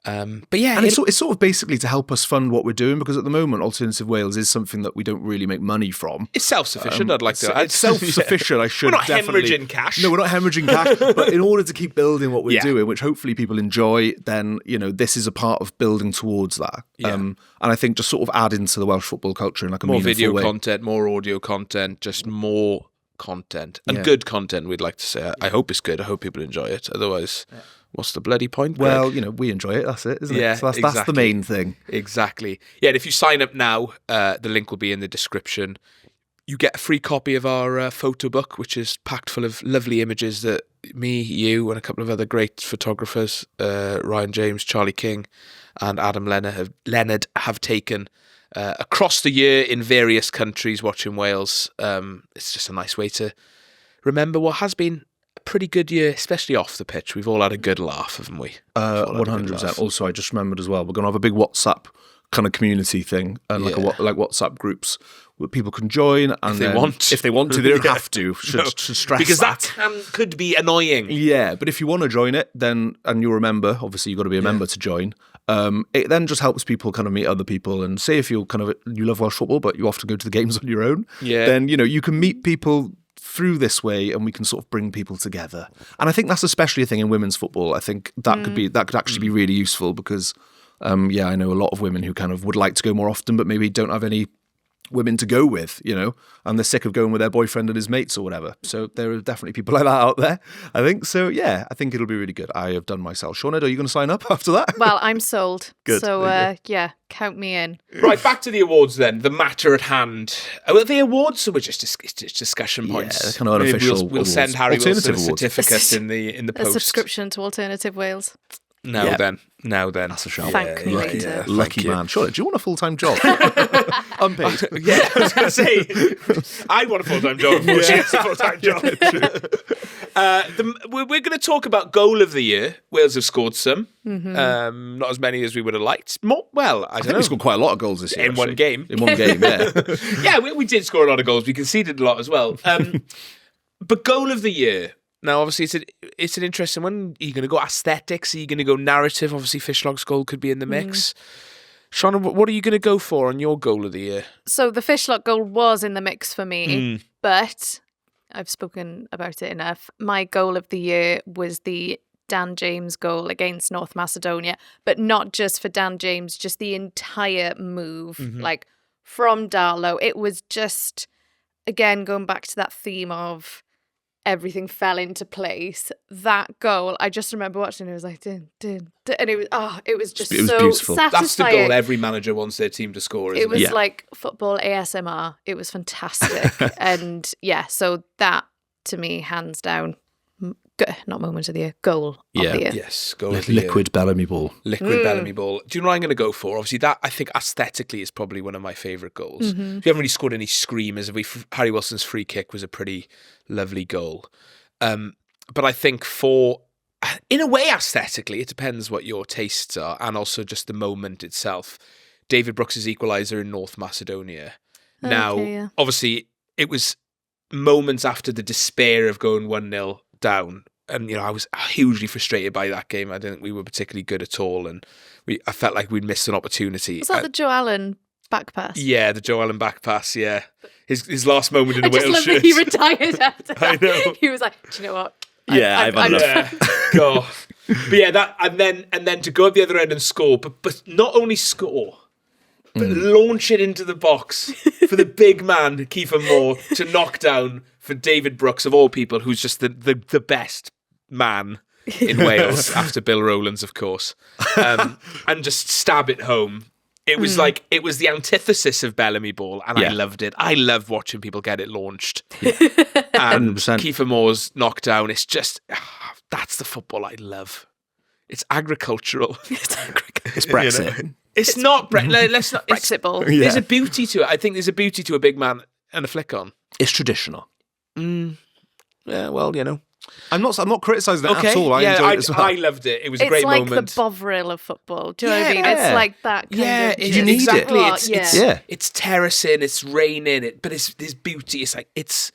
But yeah, And it's sort of basically to help us fund what we're doing, because at the moment, Alternative Wales is something that we don't really make money from. it's self-sufficient, I'd like to add. It's self-sufficient, I should We're not definitely... hemorrhaging cash. No, we're not hemorrhaging cash, but in order to keep building what we're Yeah. doing, which hopefully people enjoy, then, this is a part of building towards that. Yeah. And I think just sort of add into the Welsh football culture in like a More meaningful video way. content, more audio content, just more content. And Yeah. good content, we'd like to say. I hope it's good. I hope people enjoy it. Otherwise, what's the bloody point, Greg? Well, we enjoy it, that's it, isn't Yeah, it? So that's the exactly. main thing. Exactly. Yeah, and if you sign up now, the link will be in the description. You get a free copy of our photo book, which is packed full of lovely images that me, you, and a couple of other great photographers, Ryan James, Charlie King, and Adam Leonard have taken across the year in various countries watching Wales. It's just a nice way to remember what has been a pretty good year, especially off the pitch. We've all had a good laugh, haven't we? 100%. Also, I just remembered as well, we're going to have a big WhatsApp kind of community thing, and like WhatsApp groups where people can join, and If they want. If they want to, they don't have to. Should stress Because that. could be annoying. Yeah, but if you want to join it, then, and you're a member, obviously you've got to be a member to join. It then just helps people kind of meet other people, and say if you love Welsh football, but you often go to the games on your own, then you can meet people through this way, and we can sort of bring people together. And I think that's especially a thing in women's football. I think that could actually be really useful, because I know a lot of women who kind of would like to go more often, but maybe don't have any women to go with, and they're sick of going with their boyfriend and his mates or whatever. So there are definitely people like that out there, I think. So yeah, I think it'll be really good. I have done myself. Shauned, are you going to sign up after that? Well, I'm sold. Good. So count me in. Right, back to the awards then. The matter at hand. Well, the awards were just it's discussion points. they're kind of unofficial We'll awards. send Harry Wilson Alternative a awards. certificate in the A post. subscription to Alternative Wales. Now then. That's a shout. Thank me later. Lucky you. man. Shauned, do you want a full-time job? Unpaid. Yeah, I was going to say, I want a full-time job before she gets a full-time job. We're going to talk about goal of the year. Wales have scored some. Not as many as we would have liked. I I think we scored quite a lot of goals this year. In one game. In one game, yeah. Yeah, we did score a lot of goals. We conceded a lot as well. But goal of the year. Now, obviously, it's an interesting one. Are you going to go aesthetics? Are you going to go narrative? Obviously, Fishlog's goal could be in the mix. Shauna, what are you going to go for on your goal of the year? So the Fishlock goal was in the mix for me, but I've spoken about it enough. My goal of the year was the Dan James goal against North Macedonia, but not just for Dan James, just the entire move, like from Darlow. It was just, again, going back to that theme of everything fell into place. That goal, I just remember watching it, was like, dun, dun, dun, and it was just It was so beautiful. satisfying. That's the goal every manager wants their team to score, isn't It was Yeah. like football ASMR. It was fantastic. And yeah, so that to me, hands down, not moment of the year, goal Yeah. of the year. Yes, goal of the year. Liquid Bellamy ball. Liquid Bellamy ball. Do you know what I'm going to go for? Obviously, that I think aesthetically is probably one of my favourite goals. We haven't really scored any screamers. Harry Wilson's free kick was a pretty lovely goal. But I think in a way, aesthetically, it depends what your tastes are, and also just the moment itself. David Brooks' equaliser in North Macedonia. Now, obviously, it was moments after the despair of going 1-0 down. And, I was hugely frustrated by that game. I didn't think we were particularly good at all. And I felt like we'd missed an opportunity. Was that the Joe Allen back pass? Yeah, the Joe Allen back pass, yeah. His last moment in a I just Wales love shirt. that he retired after that. I know. He was like, do you know what? Yeah, I've had enough. Yeah. God. But yeah, that and then to go at the other end and score, but not only score, but launch it into the box for the big man, Kiefer Moore, to knock down for David Brooks, of all people, who's just the best man in Wales, after Bill Rowlands, of course, and just stab it home. It was like, it was the antithesis of Bellamy ball, and I loved it. I loved watching people get it launched. And 100%. Kiefer Moore's knockdown, it's just, that's the football I love. It's agricultural. It's Brexit. It's not, let's not, Brexit ball. There's a beauty to it. I think there's a beauty to a big man and a flick on. It's traditional. Yeah, well, I'm not criticising it at all. I enjoyed it as well. I loved it. It was a great moment. It's like the Bovril of football. Do you know what I mean? It's like that kind of... you need exactly. it. It's terracing, it's raining, but there's beauty. It's like it's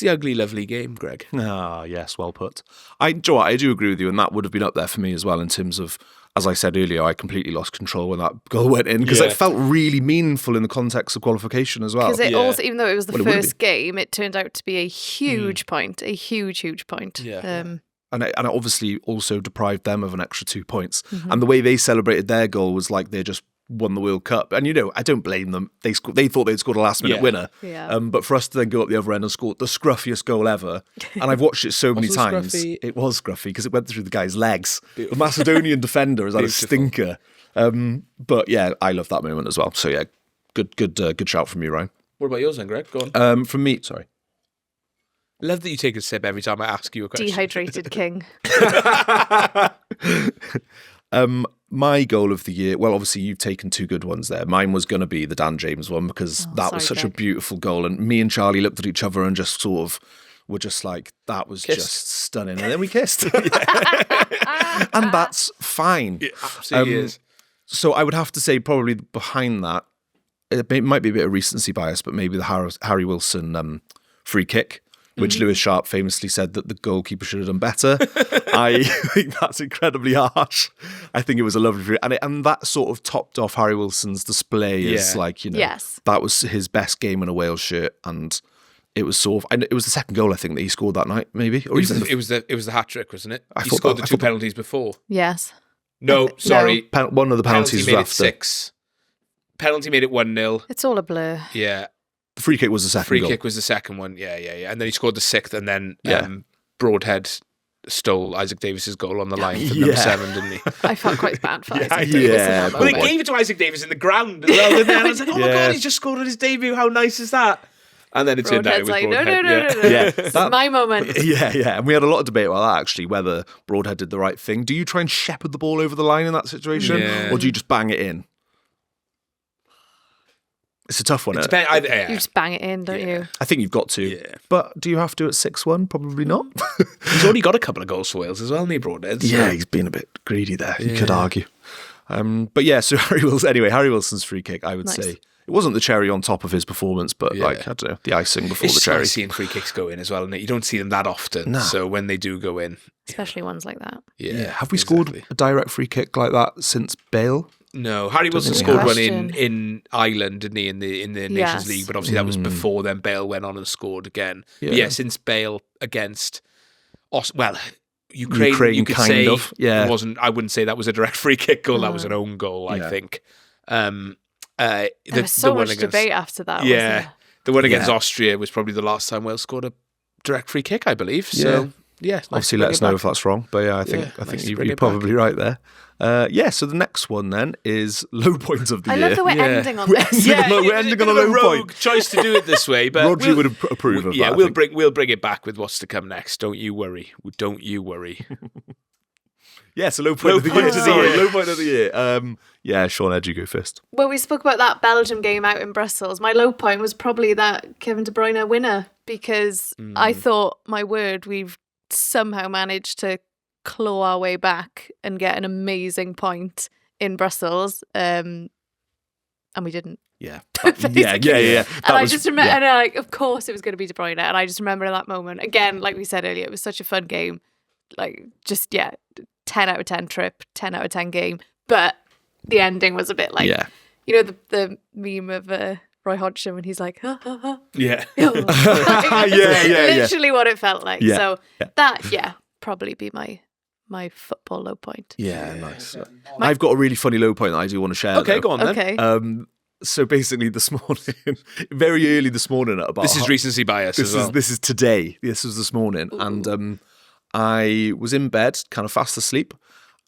the ugly, lovely game, Greg. Ah, yes, well put. Joe, I do agree with you, and that would have been up there for me as well in terms of, as I said earlier, I completely lost control when that goal went in because it felt really meaningful in the context of qualification as well. Because it also, even though it was the Well, first game, it turned out to be a huge point, a huge point. Yeah. And it obviously also deprived them of an extra 2 points. And the way they celebrated their goal was like they just won the World Cup. And, I don't blame them. They thought they'd scored a last-minute winner. Yeah. But for us to then go up the other end and score the scruffiest goal ever, and I've watched it so many times, scruffy? it was scruffy because it went through the guy's legs. The Macedonian defender is like a stinker. But yeah, I love that moment as well. So yeah, good shout from you, Ryan. What about yours then, Greg? Go on. From me, sorry. Love that you take a sip every time I ask you a question. Dehydrated king. My goal of the year, well, obviously you've taken two good ones there. Mine was going to be the Dan James one because that was such a beautiful goal. And me and Charlie looked at each other and just sort of were just like, that was just stunning. And then we kissed. And that's fine. It absolutely is. So I would have to say probably behind that, it might be a bit of recency bias, but maybe the Harry Wilson free kick, which Lewis Sharp famously said that the goalkeeper should have done better. I think that's incredibly harsh. I think it was a lovely free, and that sort of topped off Harry Wilson's display as that was his best game in a Wales shirt, and it was sort of, and it was the second goal I think that he scored that night, maybe, or it was the hat trick, wasn't it? He scored the two penalties before. Yes. No, sorry. One of the penalties made was it after. 6. Penalty made it 1-0. It's all a blur. Yeah. The free kick was the second goal. Free kick was the second one. Yeah. And then he scored the 6th, and then Broadhead stole Isaac Davis's goal on the line for number 7, didn't he? I felt quite bad for Isaac Yeah. Davis in that Well, he moment. gave it to Isaac Davis in the ground as well, didn't he? And I was like, oh my God, he's just scored on his debut. How nice is that? And then it turned out it Broadhead's was like, Broadhead. no. Yeah. This is my moment. Yeah. And we had a lot of debate about that, actually, whether Broadhead did the right thing. Do you try and shepherd the ball over the line in that situation? Yeah. Or do you just bang it in? It's a tough one. You You just bang it in, don't you? I think you've got to. Yeah. But do you have to at 6-1? Probably not. He's already got a couple of goals for Wales as well, hasn't he, Broadhead? Yeah, he's been a bit greedy there, you could argue. But yeah, so Harry Wilson's free kick, I would say. It wasn't the cherry on top of his performance, but I don't know, the icing before it's the cherry. Nice seeing free kicks go in as well, isn't it? You don't see them that often. No. So when they do go in. Especially ones like that. Yeah. Have we scored a direct free kick like that since Bale? No, Harry Wilson think we scored have. one in Ireland, didn't he, in the Nations League? But obviously that was before then Bale went on and scored again. Yeah. But yeah, since Bale against Ukraine, you could kind say of. Yeah. it wasn't. I wouldn't say that was a direct free kick goal. That was an own goal, I think. There was so much debate after that. Yeah, Wasn't there? the one against Austria was probably the last time Wales scored a direct free kick, I believe. So Yeah, it's nice Obviously, to let bring us it know back. if that's wrong. But yeah, I think nice to you're bring it probably right there. So the next one then is low points of the I year. love that we're ending on this. We're ending on a low rogue point. choice to do it this way, but Rodri would approve of that. Yeah, I we'll think. bring it back with what's to come next. Don't you worry. Don't you worry. Yeah, so low point of the year. point of the Sorry, year. low point of the year. Yeah, Sean, Ed, you go first. When we spoke about that Belgium game out in Brussels, my low point was probably that Kevin De Bruyne winner, because I thought, my word, we've somehow managed to claw our way back and get an amazing point in Brussels, and we didn't. Yeah. Basically. Yeah. And I just remember, and like, of course it was going to be De Bruyne, and I just remember that moment. Again, like we said earlier, it was such a fun game. Like, just, 10 out of 10 trip, 10 out of 10 game. But the ending was a bit like, you know, the meme of Roy Hodgson when he's like, ha, ha, ha. Yeah. Literally what it felt like. Yeah. So that, probably be my football low point. Yeah, nice. I've got a really funny low point that I do want to share. Okay, though. go on then. Okay. So basically, this morning, very early this morning, at about This is recency bias as well. This is today. This was this morning, and I was in bed, kind of fast asleep,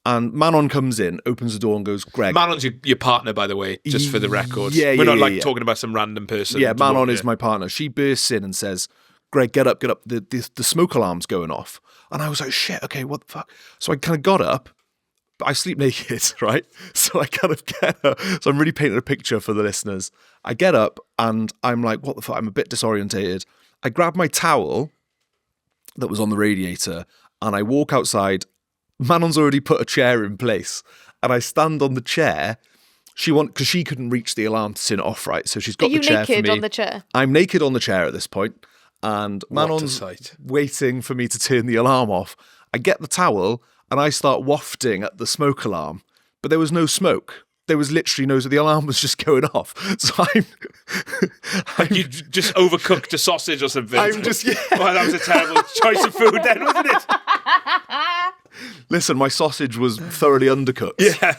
and Manon comes in, opens the door, and goes, "Greg." Manon's your partner, by the way, just for the record. Yeah, We're not yeah. talking about some random person. Yeah, Manon is my partner. She bursts in and says, "Greg, get up. The smoke alarm's going off." And I was like, "Shit, okay, what the fuck?" So I kind of got up. But I sleep naked, right? So I kind of get up. So I'm really painting a picture for the listeners. I get up and I'm like, what the fuck? I'm a bit disorientated. I grab my towel that was on the radiator and I walk outside. Manon's already put a chair in place and I stand on the chair. Because she couldn't reach the alarm to turn it off, right? So she's got Are you the chair for naked me. on the chair? I'm naked on the chair at this point, and What a Manon's sight. waiting for me to turn the alarm off. I get the towel and I start wafting at the smoke alarm, but there was no smoke. There was literally no. The alarm was just going off. So You just overcooked a sausage or something. I'm just Well, that was a terrible choice of food then, wasn't it? Listen, my sausage was thoroughly undercooked. Yeah.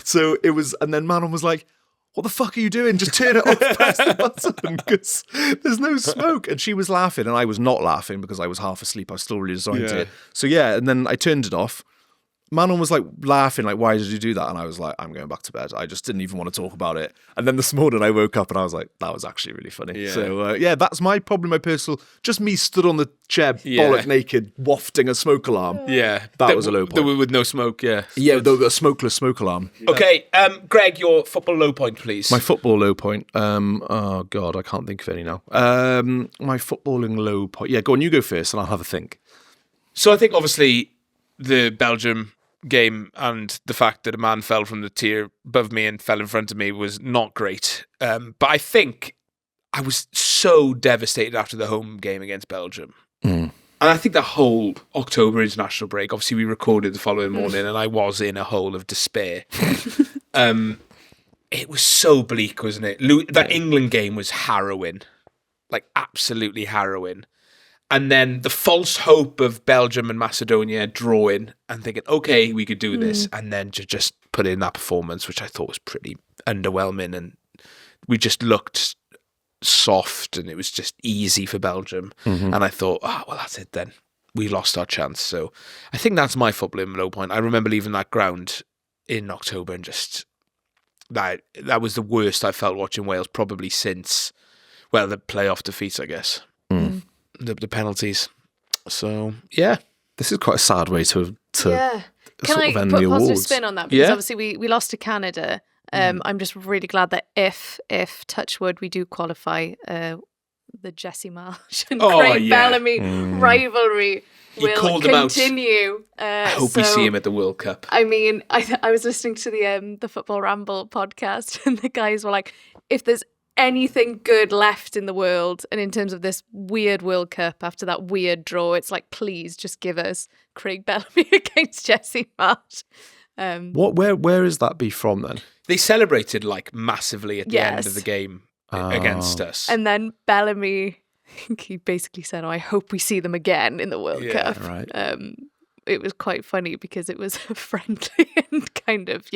So it was, and then Manon was like, "What the fuck are you doing? Just turn it off, press the button, because there's no smoke." And she was laughing, and I was not laughing because I was half asleep. I was still really disoriented. So and then I turned it off. Manon was like laughing, like, "Why did you do that?" And I was like, "I'm going back to bed." I just didn't even want to talk about it. And then this morning I woke up and I was like, that was actually really funny. Yeah. So that's my personal, just me stood on the chair, bollock naked, wafting a smoke alarm. Yeah. That was a low point. With no smoke, yeah. Yeah, a smokeless smoke alarm. Okay, Greg, your football low point, please. My football low point. Oh God, I can't think of any now. My footballing low point. Yeah, go on, you go first, and I'll have a think. So I think obviously the Belgium game and the fact that a man fell from the tier above me and fell in front of me was not great. But I think I was so devastated after the home game against Belgium. And I think the whole October international break, obviously we recorded the following morning and I was in a hole of despair. It was so bleak, wasn't it? That England game was harrowing, like absolutely harrowing. And then the false hope of Belgium and Macedonia drawing and thinking, okay, we could do this. And then to just put in that performance, which I thought was pretty underwhelming. And we just looked soft and it was just easy for Belgium. And I thought, well, that's it then. We lost our chance. So I think that's my footballing low point. I remember leaving that ground in October and just, that was the worst I felt watching Wales probably since, well, the playoff defeats, I guess. The penalties. So, yeah. This is quite a sad way to Can I end put the a positive awards. spin on that? Because obviously we lost to Canada. I'm just really glad that if touch wood, we do qualify, the Jesse Marsh and Craig Bellamy rivalry will continue. I hope we see him at the World Cup. I mean, I was listening to the Football Ramble podcast and the guys were like, if there's anything good left in the world and in terms of this weird World Cup after that weird draw, it's like, please just give us Craig Bellamy against Jesse Marsh. Where is that beef from then? They celebrated like massively at the end of the game against us. And then Bellamy, I think he basically said, I hope we see them again in the World Cup. Right. It was quite funny because it was friendly and kind of,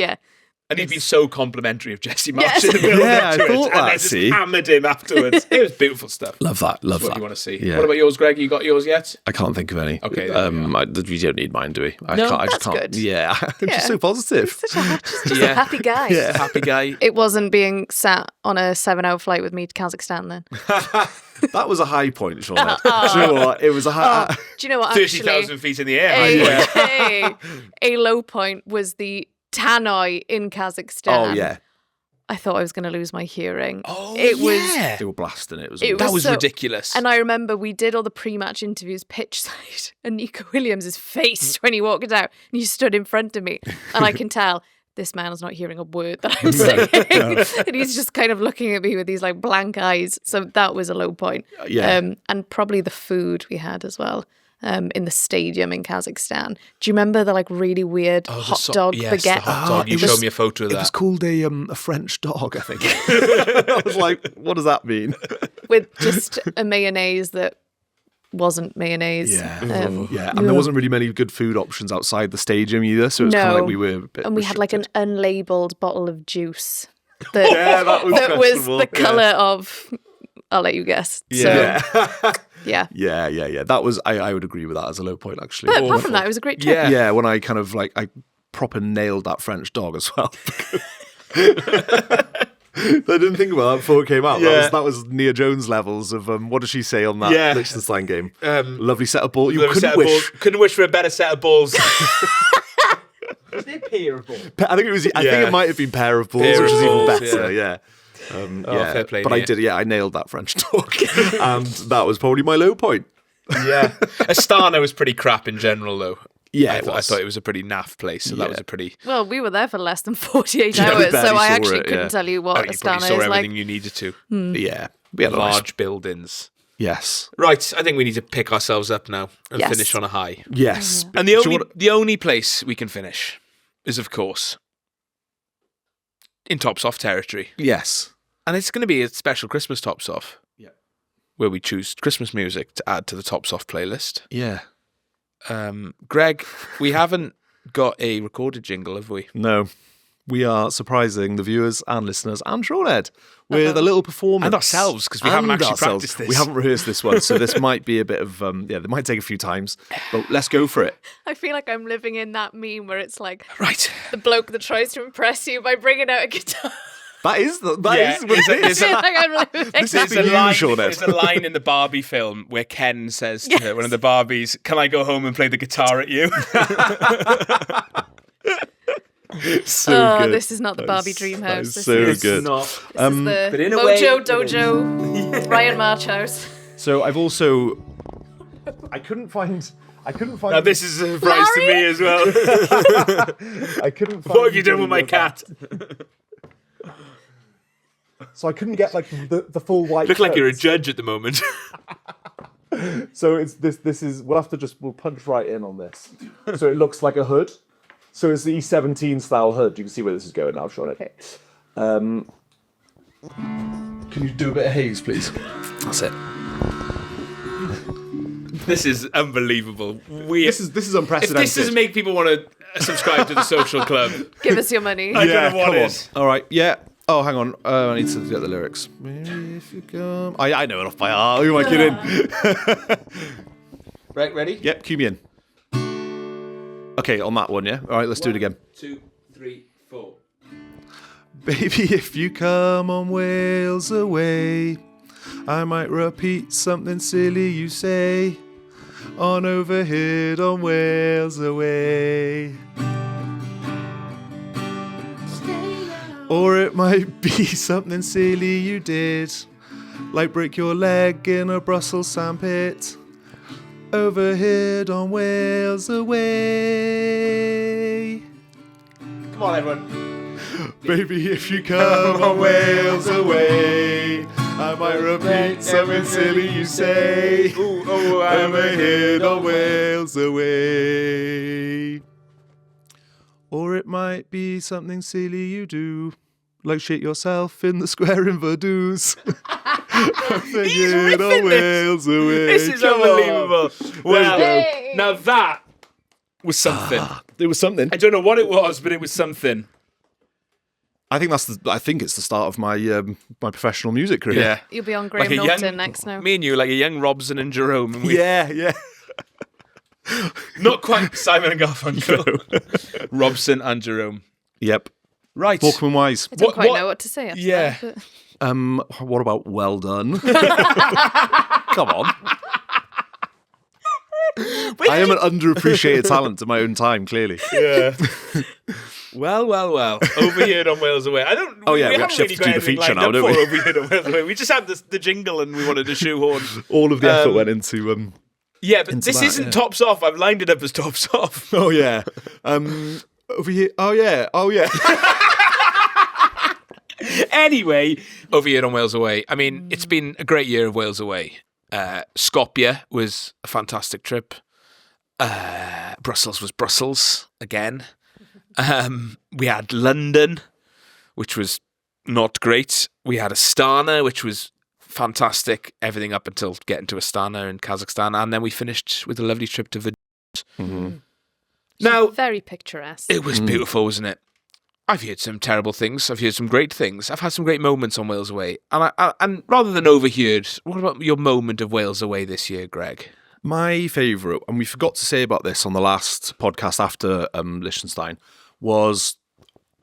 And he'd been so complimentary of Jesse Marsh Yes. in the build Yeah, up to I thought it, that, and then just see? hammered him afterwards. It was beautiful stuff. Love that. Love That's what that. you want to see. Yeah. What about yours, Greg? You got yours yet? I can't think of any. Okay, there we we don't need mine, do we? I No, can't. I just that's can't. good. Yeah, I'm Yeah. just so positive. Just a Yeah. happy guy. Yeah. Happy guy. It wasn't being sat on a 7-hour flight with me to Kazakhstan then. That was a high point, Sean. Do you know what? It was a high. Do you know what, actually? 30,000 feet in the air. A low point was the tannoy in Kazakhstan. Oh yeah, I thought I was going to lose my hearing. Oh, It was- yeah. they were blasting it. It That was so- ridiculous. And I remember we did all the pre-match interviews pitch side, and Nico Williams' face when he walked out, and he stood in front of me, and I can tell this man is not hearing a word that I'm saying, and he's just kind of looking at me with these like blank eyes. So that was a low point. Yeah. And probably the food we had as well. In the stadium in Kazakhstan. Do you remember the like really weird hot dog yes, baguette? the hot dog. You it was- showed me a photo of It that. was called a French dog, I think. I was like, what does that mean? With just a mayonnaise that wasn't mayonnaise. Yeah, Um, yeah, and there wasn't really many good food options outside the stadium either, so it was kind of No. like we were a bit. And we had like an restricted. unlabeled bottle of juice that, Yeah, that was that was questionable, the yeah. colour of. I'll let you guess. Yeah. So, yeah. Yeah. That was. I would agree with that as a low point, actually. But apart from that, it was a great trip. Yeah. Yeah, when I kind of like I proper nailed that French dog as well. I didn't think about that before it came out. Yeah. That was Nia Jones levels of what does she say on that Yeah. Liechtenstein game? Lovely set of ball. You Couldn't couldn't wish. Couldn't wish for a better set of balls. Was it peerable? I think it was. I think Yeah. it might have been pair of balls, Pair which of is even balls, better. Yeah. Yeah. fair play, But I Nia. did. Yeah, I nailed that French dog, and that was probably my low point. Yeah. Astana was pretty crap in general, though. Yeah, I, it I was. thought it was a pretty naff place, so that Yeah. was a pretty. Well, we were there for less than 48 Yeah, we hours, barely so I saw actually it, couldn't yeah. tell you what You probably Astana saw is everything like. you needed to. Yeah, we had a nice. Large buildings. Yes. Right, I think we need to pick ourselves up now and Yes. finish on a high. Yes. And Do you want- the only place we can finish is, of course, in Tops Off territory. Yes. And it's going to be a special Christmas Tops Off. Yeah. Where we choose Christmas music to add to the Tops Off playlist. Yeah. Greg, we haven't got a recorded jingle, have we? No. We are surprising the viewers and listeners and Sean Ed with a little performance. And ourselves, 'cause we haven't And actually ourselves. practiced this. We haven't rehearsed this one, so this might be a bit of, it might take a few times, but let's go for it. I feel like I'm living in that meme where it's like Right. the bloke that tries to impress you by bringing out a guitar. That is what Yeah, it is. I feel like I'm living This is There's for a, you, line, Sean Ed. there's a line in the Barbie film where Ken says to one of the Barbies, "Can I go home and play the guitar at you?" So good. This is not the That Barbie is- dream that house. is This so is, good. not. this is the but in a way, Mojo it Dojo Ryan March house. So I've also, I couldn't find. Now this is a surprise to me as well. I couldn't find. What have you done with my cat? So I couldn't get like the full white. Look like you're a coat. judge at the moment. So it's this. This is. We'll punch right in on this. So it looks like a hood. So it's the E17 style hood. You can see where this is going now, Sean. Okay. Can you do a bit of haze, please? That's it. This is unbelielievable. This is If unprecedented. this doesn't make people want to subscribe to the social club, Give us your money. I don't know what come is. on. All right. Yeah. Oh, hang on. I need to get the lyrics. Maybe if you come. I know it off by heart. Who am I kidding? Right, ready? Yep. Cue me in. Okay, on that one, yeah. All right, let's do it again. 2, 3, 4. Baby, if you come on Wales away, I might repeat something silly you say. On overhead on Wales away. Or it might be something silly you did, like break your leg in a Brussels sandpit. Overhead on Wales away. Come on, everyone. Baby, if you come on Wales away, I might repeat something silly you say. I'm ahead on Wales away. Or it might be something silly you do, like shit yourself in the square in Vaduz. He's on riffing Wales away. This is Come on. unbelievable. Well, Hey. now that was something. There was something. I don't know what it was, but it was something. I think it's the start of my my professional music career. Yeah. You'll be on Graham a Norton next now. Me and you, like a young Robson and Jerome. And we, Yeah. Not quite Simon and Garfunkel. Robson and Jerome. Yep. Right. Morecambe and Wise. I don't quite know what to say after Yeah. that. But... What about well done? Come on. I am an underappreciated talent in my own time, clearly. Yeah. Well. Overheard on Wales Away. Oh, yeah, we haven't actually have to do the anything feature lined now, up don't for we? Overheard on Wales Away. We just had the jingle and we wanted to shoehorn. All of the effort went into Yeah, but Into this that, isn't yeah. Tops Off. I've lined it up as Tops Off. Oh yeah. Over here. Oh yeah. Anyway, Overheard on Wales Away. I mean, it's been a great year of Wales Away. Skopje was a fantastic trip. Brussels was Brussels again. We had London, which was not great. We had Astana, which was fantastic. Everything up until getting to Astana in Kazakhstan, and then we finished with a lovely trip to Vidin. Now, very picturesque. it was beautiful, wasn't it? I've heard some terrible things. I've heard some great things. I've had some great moments on Wales Away. And rather than overheard, what about your moment of Wales Away this year, Greg? My favourite, and we forgot to say about this on the last podcast after Liechtenstein, was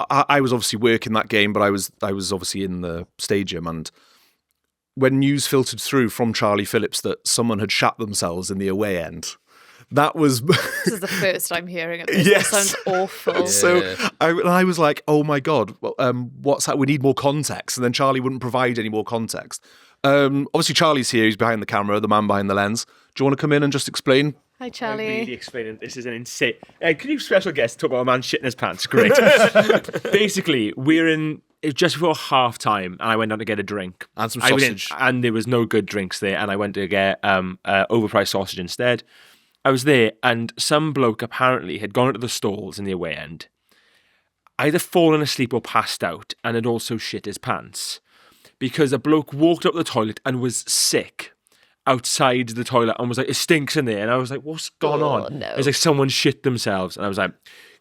I was obviously working that game, but I was obviously in the stadium, and when news filtered through from Charlie Phillips that someone had shat themselves in the away end, that was... This is the first I'm hearing of this. Yes. That sounds awful. So I was like, oh my God, what's that? We need more context. And then Charlie wouldn't provide any more context. Obviously, Charlie's here. He's behind the camera, the man behind the lens. Do you want to come in and just explain? Hi, I'm Charlie. really explaining this is an insane. Can you special guest talk about a man shitting his pants? Great. Basically, we're in just before half time, and I went down to get a drink And some I went in, sausage. and there was no good drinks there, and I went to get overpriced sausage instead. I was there, and some bloke apparently had gone into the stalls in the away end, either fallen asleep or passed out, and had also shit his pants because a bloke walked up the toilet and was sick outside the toilet and was like, it stinks in there. And I was like, what's gone on? No. It was like someone shit themselves. And I was like,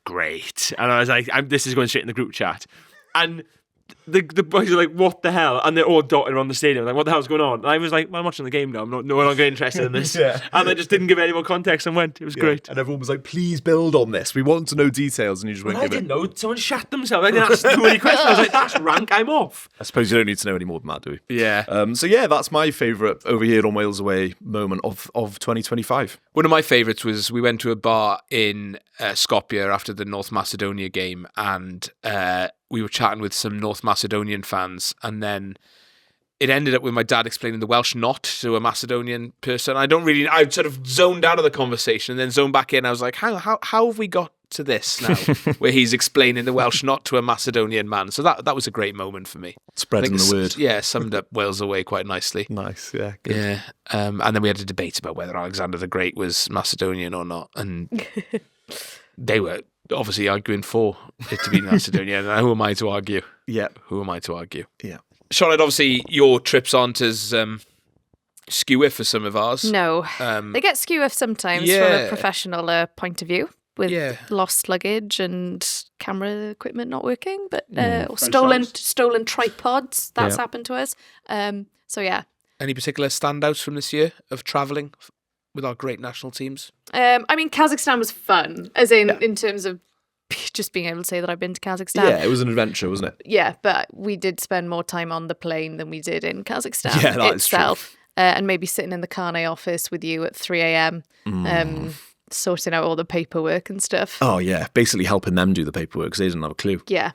great. And I was like, this is going straight in the group chat. And the boys are like, what the hell? And they're all dotted around the stadium. Like, what the hell's going on? And I was like, well, I'm watching the game now. I'm not getting interested in this. Yeah. And I just didn't give any more context and went. It was great. And everyone was like, please build on this. We want to know details. And you just went, I didn't know. Someone shat themselves. I didn't ask too many questions. I was like, that's rank. I'm off. I suppose you don't need to know any more than that, do we? Yeah. So yeah, that's my favourite Overheard on Wales Away moment of 2025. One of my favourites was we went to a bar in Skopje after the North Macedonia game, and we were chatting with some North Macedonian fans, and then it ended up with my dad explaining the Welsh knot to a Macedonian person. I sort of zoned out of the conversation and then zoned back in. I was like, how have we got to this now, where he's explaining the Welsh knot to a Macedonian man? So that was a great moment for me. Spreading the word. Yeah, summed up Wales Away quite nicely. Nice, yeah. Good. Yeah, and then we had a debate about whether Alexander the Great was Macedonian or not, and they were obviously arguing for it to be Macedonian. And who am I to argue? Yeah. Who am I to argue? Yeah. Charlotte, obviously your trips aren't as skewy for some of ours. No. They get skew off sometimes from yeah. a professional point of view with Yeah. lost luggage and camera equipment not working, but or stolen tripods. That's Yeah. happened to us. So yeah. Any particular standouts from this year of travelling with our great national teams? I mean, Kazakhstan was fun, as in terms of just being able to say that I've been to Kazakhstan. Yeah, it was an adventure, wasn't it? Yeah, but we did spend more time on the plane than we did in Kazakhstan Yeah, that is true. itself. And maybe sitting in the Caine office with you at 3 a.m, sorting out all the paperwork and stuff. Oh, yeah. Basically helping them do the paperwork because they didn't have a clue. Yeah.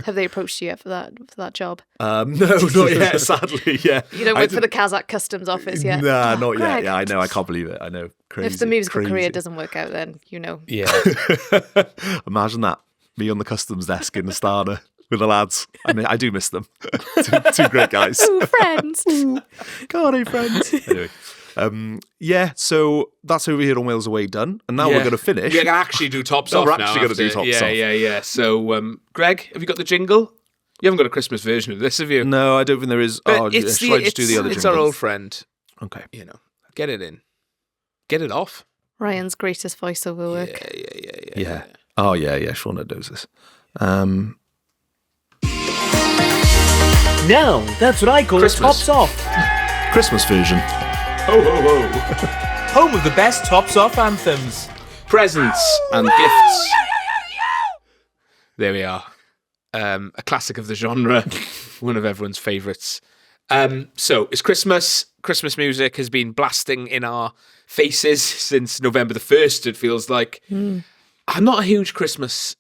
Have they approached you yet for that job? No, not yet, sadly, yeah. You don't work for the Kazakh customs office yet? Nah, Oh, not yet. Greg. Yeah, I know. I can't believe it. I know. Crazy. If the musical crazy. career doesn't work out, then you know. Yeah. Imagine that. Me on the customs desk in Astana with the lads. I mean, I do miss them. two great guys. Ooh, friends. God, hey, friends. Anyway. Yeah, so that's Overheard on Wales Away done. And now we're going to finish. We're going to actually do Tops No, Off we're now. actually gonna do after- Tops Off. Yeah. So, Greg, have you got the jingle? You haven't got a Christmas version of this, have you? No, I don't think there is. But Oh, it's should I just do the other It's our jingle? old friend. Okay. You know, get it in. Get it off. Ryan's greatest voiceover work. Yeah. Oh, yeah. Shauna knows this. Now, that's what I call Christmas. Tops Off. Christmas version. Ho, ho, ho. Home of the best Tops Off anthems. Presents and gifts. There we are. A classic of the genre. One of everyone's favourites. So it's Christmas. Christmas music has been blasting in our faces since November the 1st, it feels like. I'm not a huge Christmas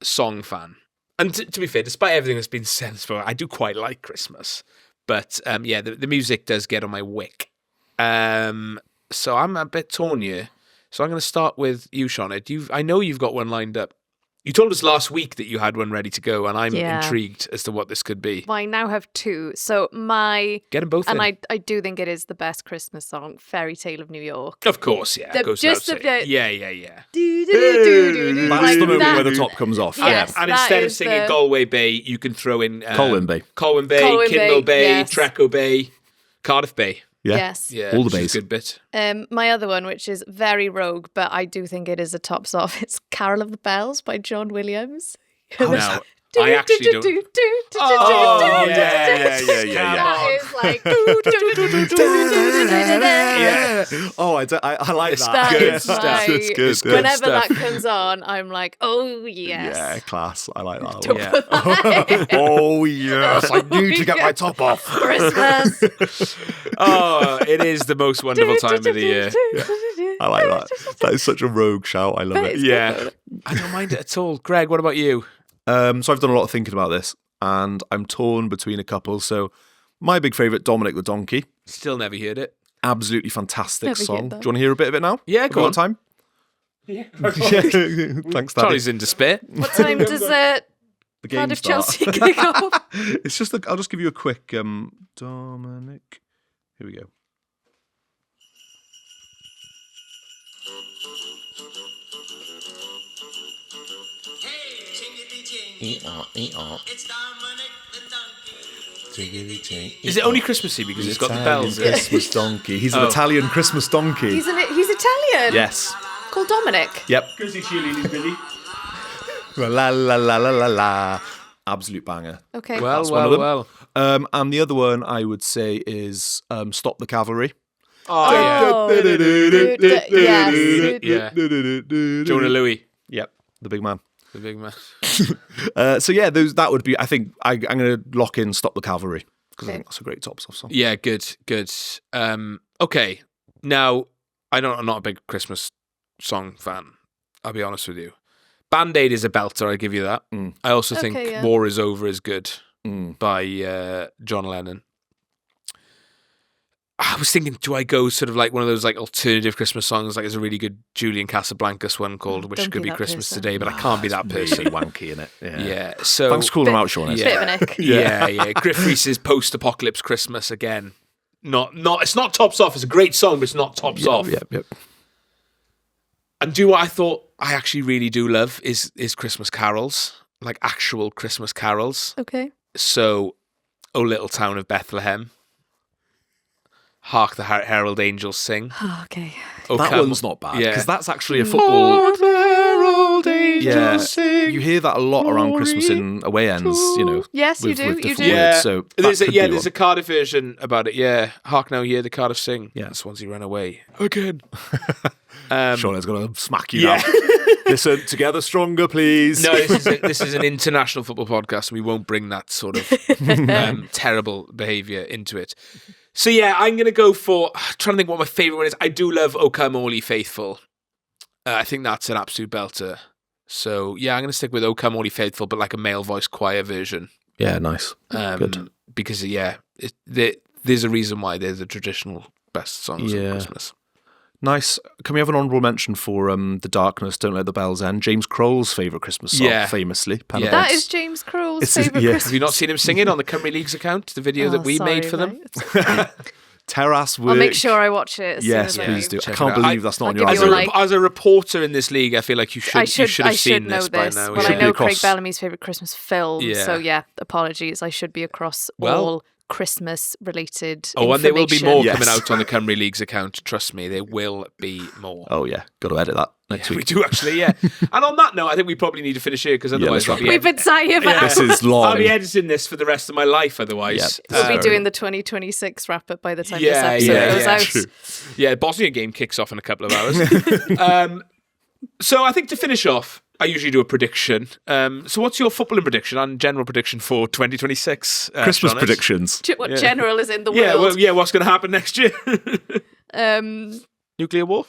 song fan. And to be fair, despite everything that's been said, I do quite like Christmas. But the music does get on my wick. So I'm a bit torn here. So I'm going to start with you, Sioned. I know you've got one lined up. You told us last week that you had one ready to go, and I'm intrigued as to what this could be. Well, I now have two. So Get them both and in. I do think it is the best Christmas song, Fairy Tale of New York. Of course, yeah. The- Goes just without the saying. bit- Yeah. That's the moment where the top comes off. Yes. And that instead of is singing the- Galway Bay, you can throw in Colwyn Bay. Colwyn Bay, Colwyn Kindle Bay, Bay, yes. Treco Bay, Cardiff Bay. Yeah. Yes. Yeah, All the which is bays. a good bit. My other one, which is very rogue, but I do think it is a tops off, it's Carol of the Bells by John Williams. Now, I actually don't. Oh, yeah. That is like. Yeah. Oh, I like that. That Good is stuff. like- It's good. good Whenever stuff. that comes on, I'm like, oh yes. Yeah, class. I like that. Don't one. put that in. Oh yes, I need to get my Yes. top off. Christmas. Oh, it is the most wonderful time of the year. I like that. That is such a rogue shout. I love it. Yeah. I don't mind it at all. Greg, what about you? So I've done a lot of thinking about this, and I'm torn between a couple. So my big favourite, Dominic the Donkey, Still never heard it. absolutely fantastic Never heard song. Do that. you want to hear a bit of it now? Yeah, Have go we got on. time? Yeah. Thanks, Daddy. Charlie's in despair. What time does The game Cardiff start. Chelsea kick off? It's just. I'll just give you a quick Dominic. Here we go. Is it only Christmassy because it's got the bells? Christmas donkey. He's an Italian Christmas donkey. He's Italian. Yes. Called Dominic. Yep. La la la la la la. Absolute banger. Okay. Well, That's one of well, them. well. And the other one I would say is Stop the Cavalry. Oh, yeah. Yes. Yeah. Jonah Louis, Yep. The big man. the big man. So yeah, that would be. I think I'm going to lock in "Stop the Cavalry" because I Okay. think that's a great tops off song. Yeah, good. Okay. Now, I'm not a big Christmas song fan. I'll be honest with you. Band-Aid is a belter, I give you that. I also think Okay, yeah. War Is Over is good Mm. by John Lennon. I was thinking, do I go sort of like one of those like alternative Christmas songs? Like there's a really good Julian Casablancas one called "Wish Don't It Could be Be that Christmas person. Today," but I can't be that Really person. wanky in it. Yeah. So Thanks for calling him out, Sean. Yeah. Bit of an ick. Yeah. Griff Rhys's "Post-Apocalypse Christmas" again. Not. It's not tops off. It's a great song, but it's not tops off. Yep. And do what I thought I actually really do love is Christmas carols, like actual Christmas carols. Okay. So, "O Little Town of Bethlehem," "Hark the Herald Angels Sing." Oh, okay. O That Come- one's not bad Yeah. because that's actually a football. Hark the Herald Angels Yeah, Sing. you hear that a lot around Christmas in away ends. You know. Yes, you with do. You different do. Yeah, words, so there's that a, could yeah, be there's one. a Cardiff version about it. Yeah, "Hark Now Hear the Cardiff Sing." Yeah. Swansea Run Away again. Sean's gonna smack you Yeah. now. Listen, together stronger, please. No, this is an international football podcast, and we won't bring that sort of terrible behaviour into it. So yeah, I'm going to go for. Trying to think what my favourite one is. I do love "O Come All Ye Faithful." I think that's an absolute belter. So yeah, I'm going to stick with "O Come All Ye Faithful," but like a male voice choir version. Yeah, nice. Good. Because there's a reason why they're the traditional best songs Yeah. of Christmas. Nice. Can we have an honourable mention for "The Darkness, Don't Let the Bells End"? James Kroll's favourite Christmas song, Yeah. famously. Pen Yeah. and That Pods. is James Kroll's It's- favourite yeah. Christmas. Have you not seen him sing it on the Cymru League's account? The video that we made for them. Terrace Work. I'll make sure I watch it. As Yes, soon as please I- do. Check I can't it out. believe that's not I'll on your give As you a, a list. like. as a reporter in this league, I feel like you should I should have seen know this by this. now. Well, should I be know across- Craig Bellamy's favourite Christmas film, Yeah. so yeah, apologies. I should be across Well, all Christmas-related Oh, and there will be more Yes. coming out on the Cymru League's account. Trust me, there will be more. Oh yeah, got to edit that next We week. do actually, yeah. And on that note, I think we probably need to finish here because otherwise let's I'll be We've been sat here for This hours. is long. I'll be editing this for the rest of my life otherwise. We'll be Fair doing the 2026 wrap-up by the time this Yeah, episode yeah, goes yeah. out. True. Yeah, Bosnia game kicks off in a couple of hours. So I think to finish off, I usually do a prediction. So what's your footballing prediction and general prediction for 2026? Christmas Shaughnes? predictions. What general is in the Yeah, world? well, yeah. What's going to happen next year? Nuclear war?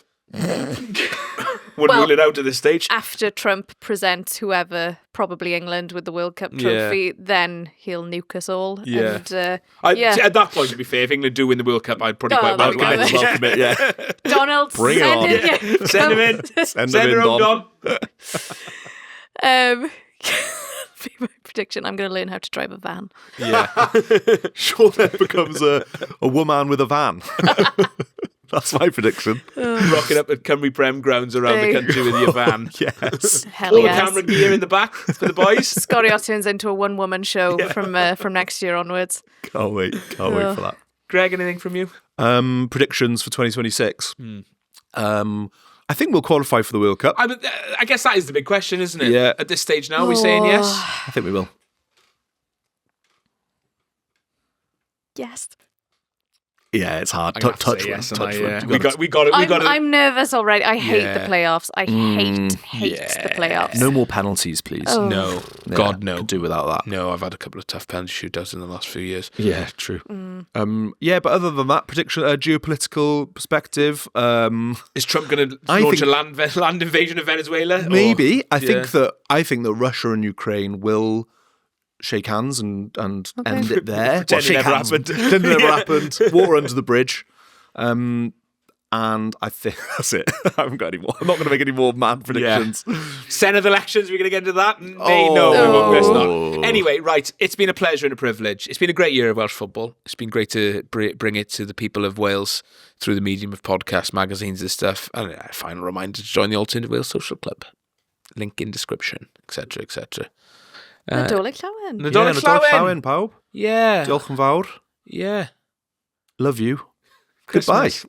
Wouldn't rule it out at this stage. After Trump presents whoever, probably England, with the World Cup trophy, then he'll nuke us all. Yeah. And, At that point, to be fair, if England do win the World Cup, I'd probably quite that'd welcome be it. good. Welcome it, yeah. Donald, Bring it send on. it. Yeah. Send him in. Send Send them her in, home, Don. Don. Be my prediction. I'm going to learn how to drive a van. Yeah. Sure, then becomes a woman with a van. That's my prediction. Rocking up at Cymru Prem grounds around the country with your van. Yes. Hell All the yes. camera gear in the back for the boys. Sgorio turns into a one-woman show from next year onwards. Can't wait for that. Greg, anything from you? Predictions for 2026. I think we'll qualify for the World Cup. I guess that is the big question, isn't it? Yeah. At this stage now, we're saying yes. I think we will. Yes. Yeah, it's hard. I'm gonna have to Touch say wood. yes, and Touch I, wood. we got it. I'm nervous already. I hate Yeah. the playoffs. I hate the playoffs. No more penalties, please. Oh. No, Yeah, God no. could do without that. No, I've had a couple of tough penalty shootouts in the last few years. Yeah, true. Yeah, but other than that, prediction, geopolitical perspective, Is Trump going to I launch think- a land invasion of Venezuela? maybe. I yeah. think that Russia and Ukraine will shake hands and end it there. Pretend it shake never hands, happened. Pretend it never happened. Water under the bridge. And I think that's it. I haven't got any more. I'm not going to make any more mad predictions. Senate elections, we're going to get into that? No, Oh. we won't. Let's No. not. Anyway, right, it's been a pleasure and a privilege. It's been a great year of Welsh football. It's been great to bring it to the people of Wales through the medium of podcasts, magazines and stuff. And a final reminder to join the Alternative Wales Social Club. Link in description, etc., etc. Nadolig Llawen. Nadolig Nadolig Llawen. Llawen, pawb. Yeah. Diolch yn fawr. Yeah. Love you. Goodbye. Christmas.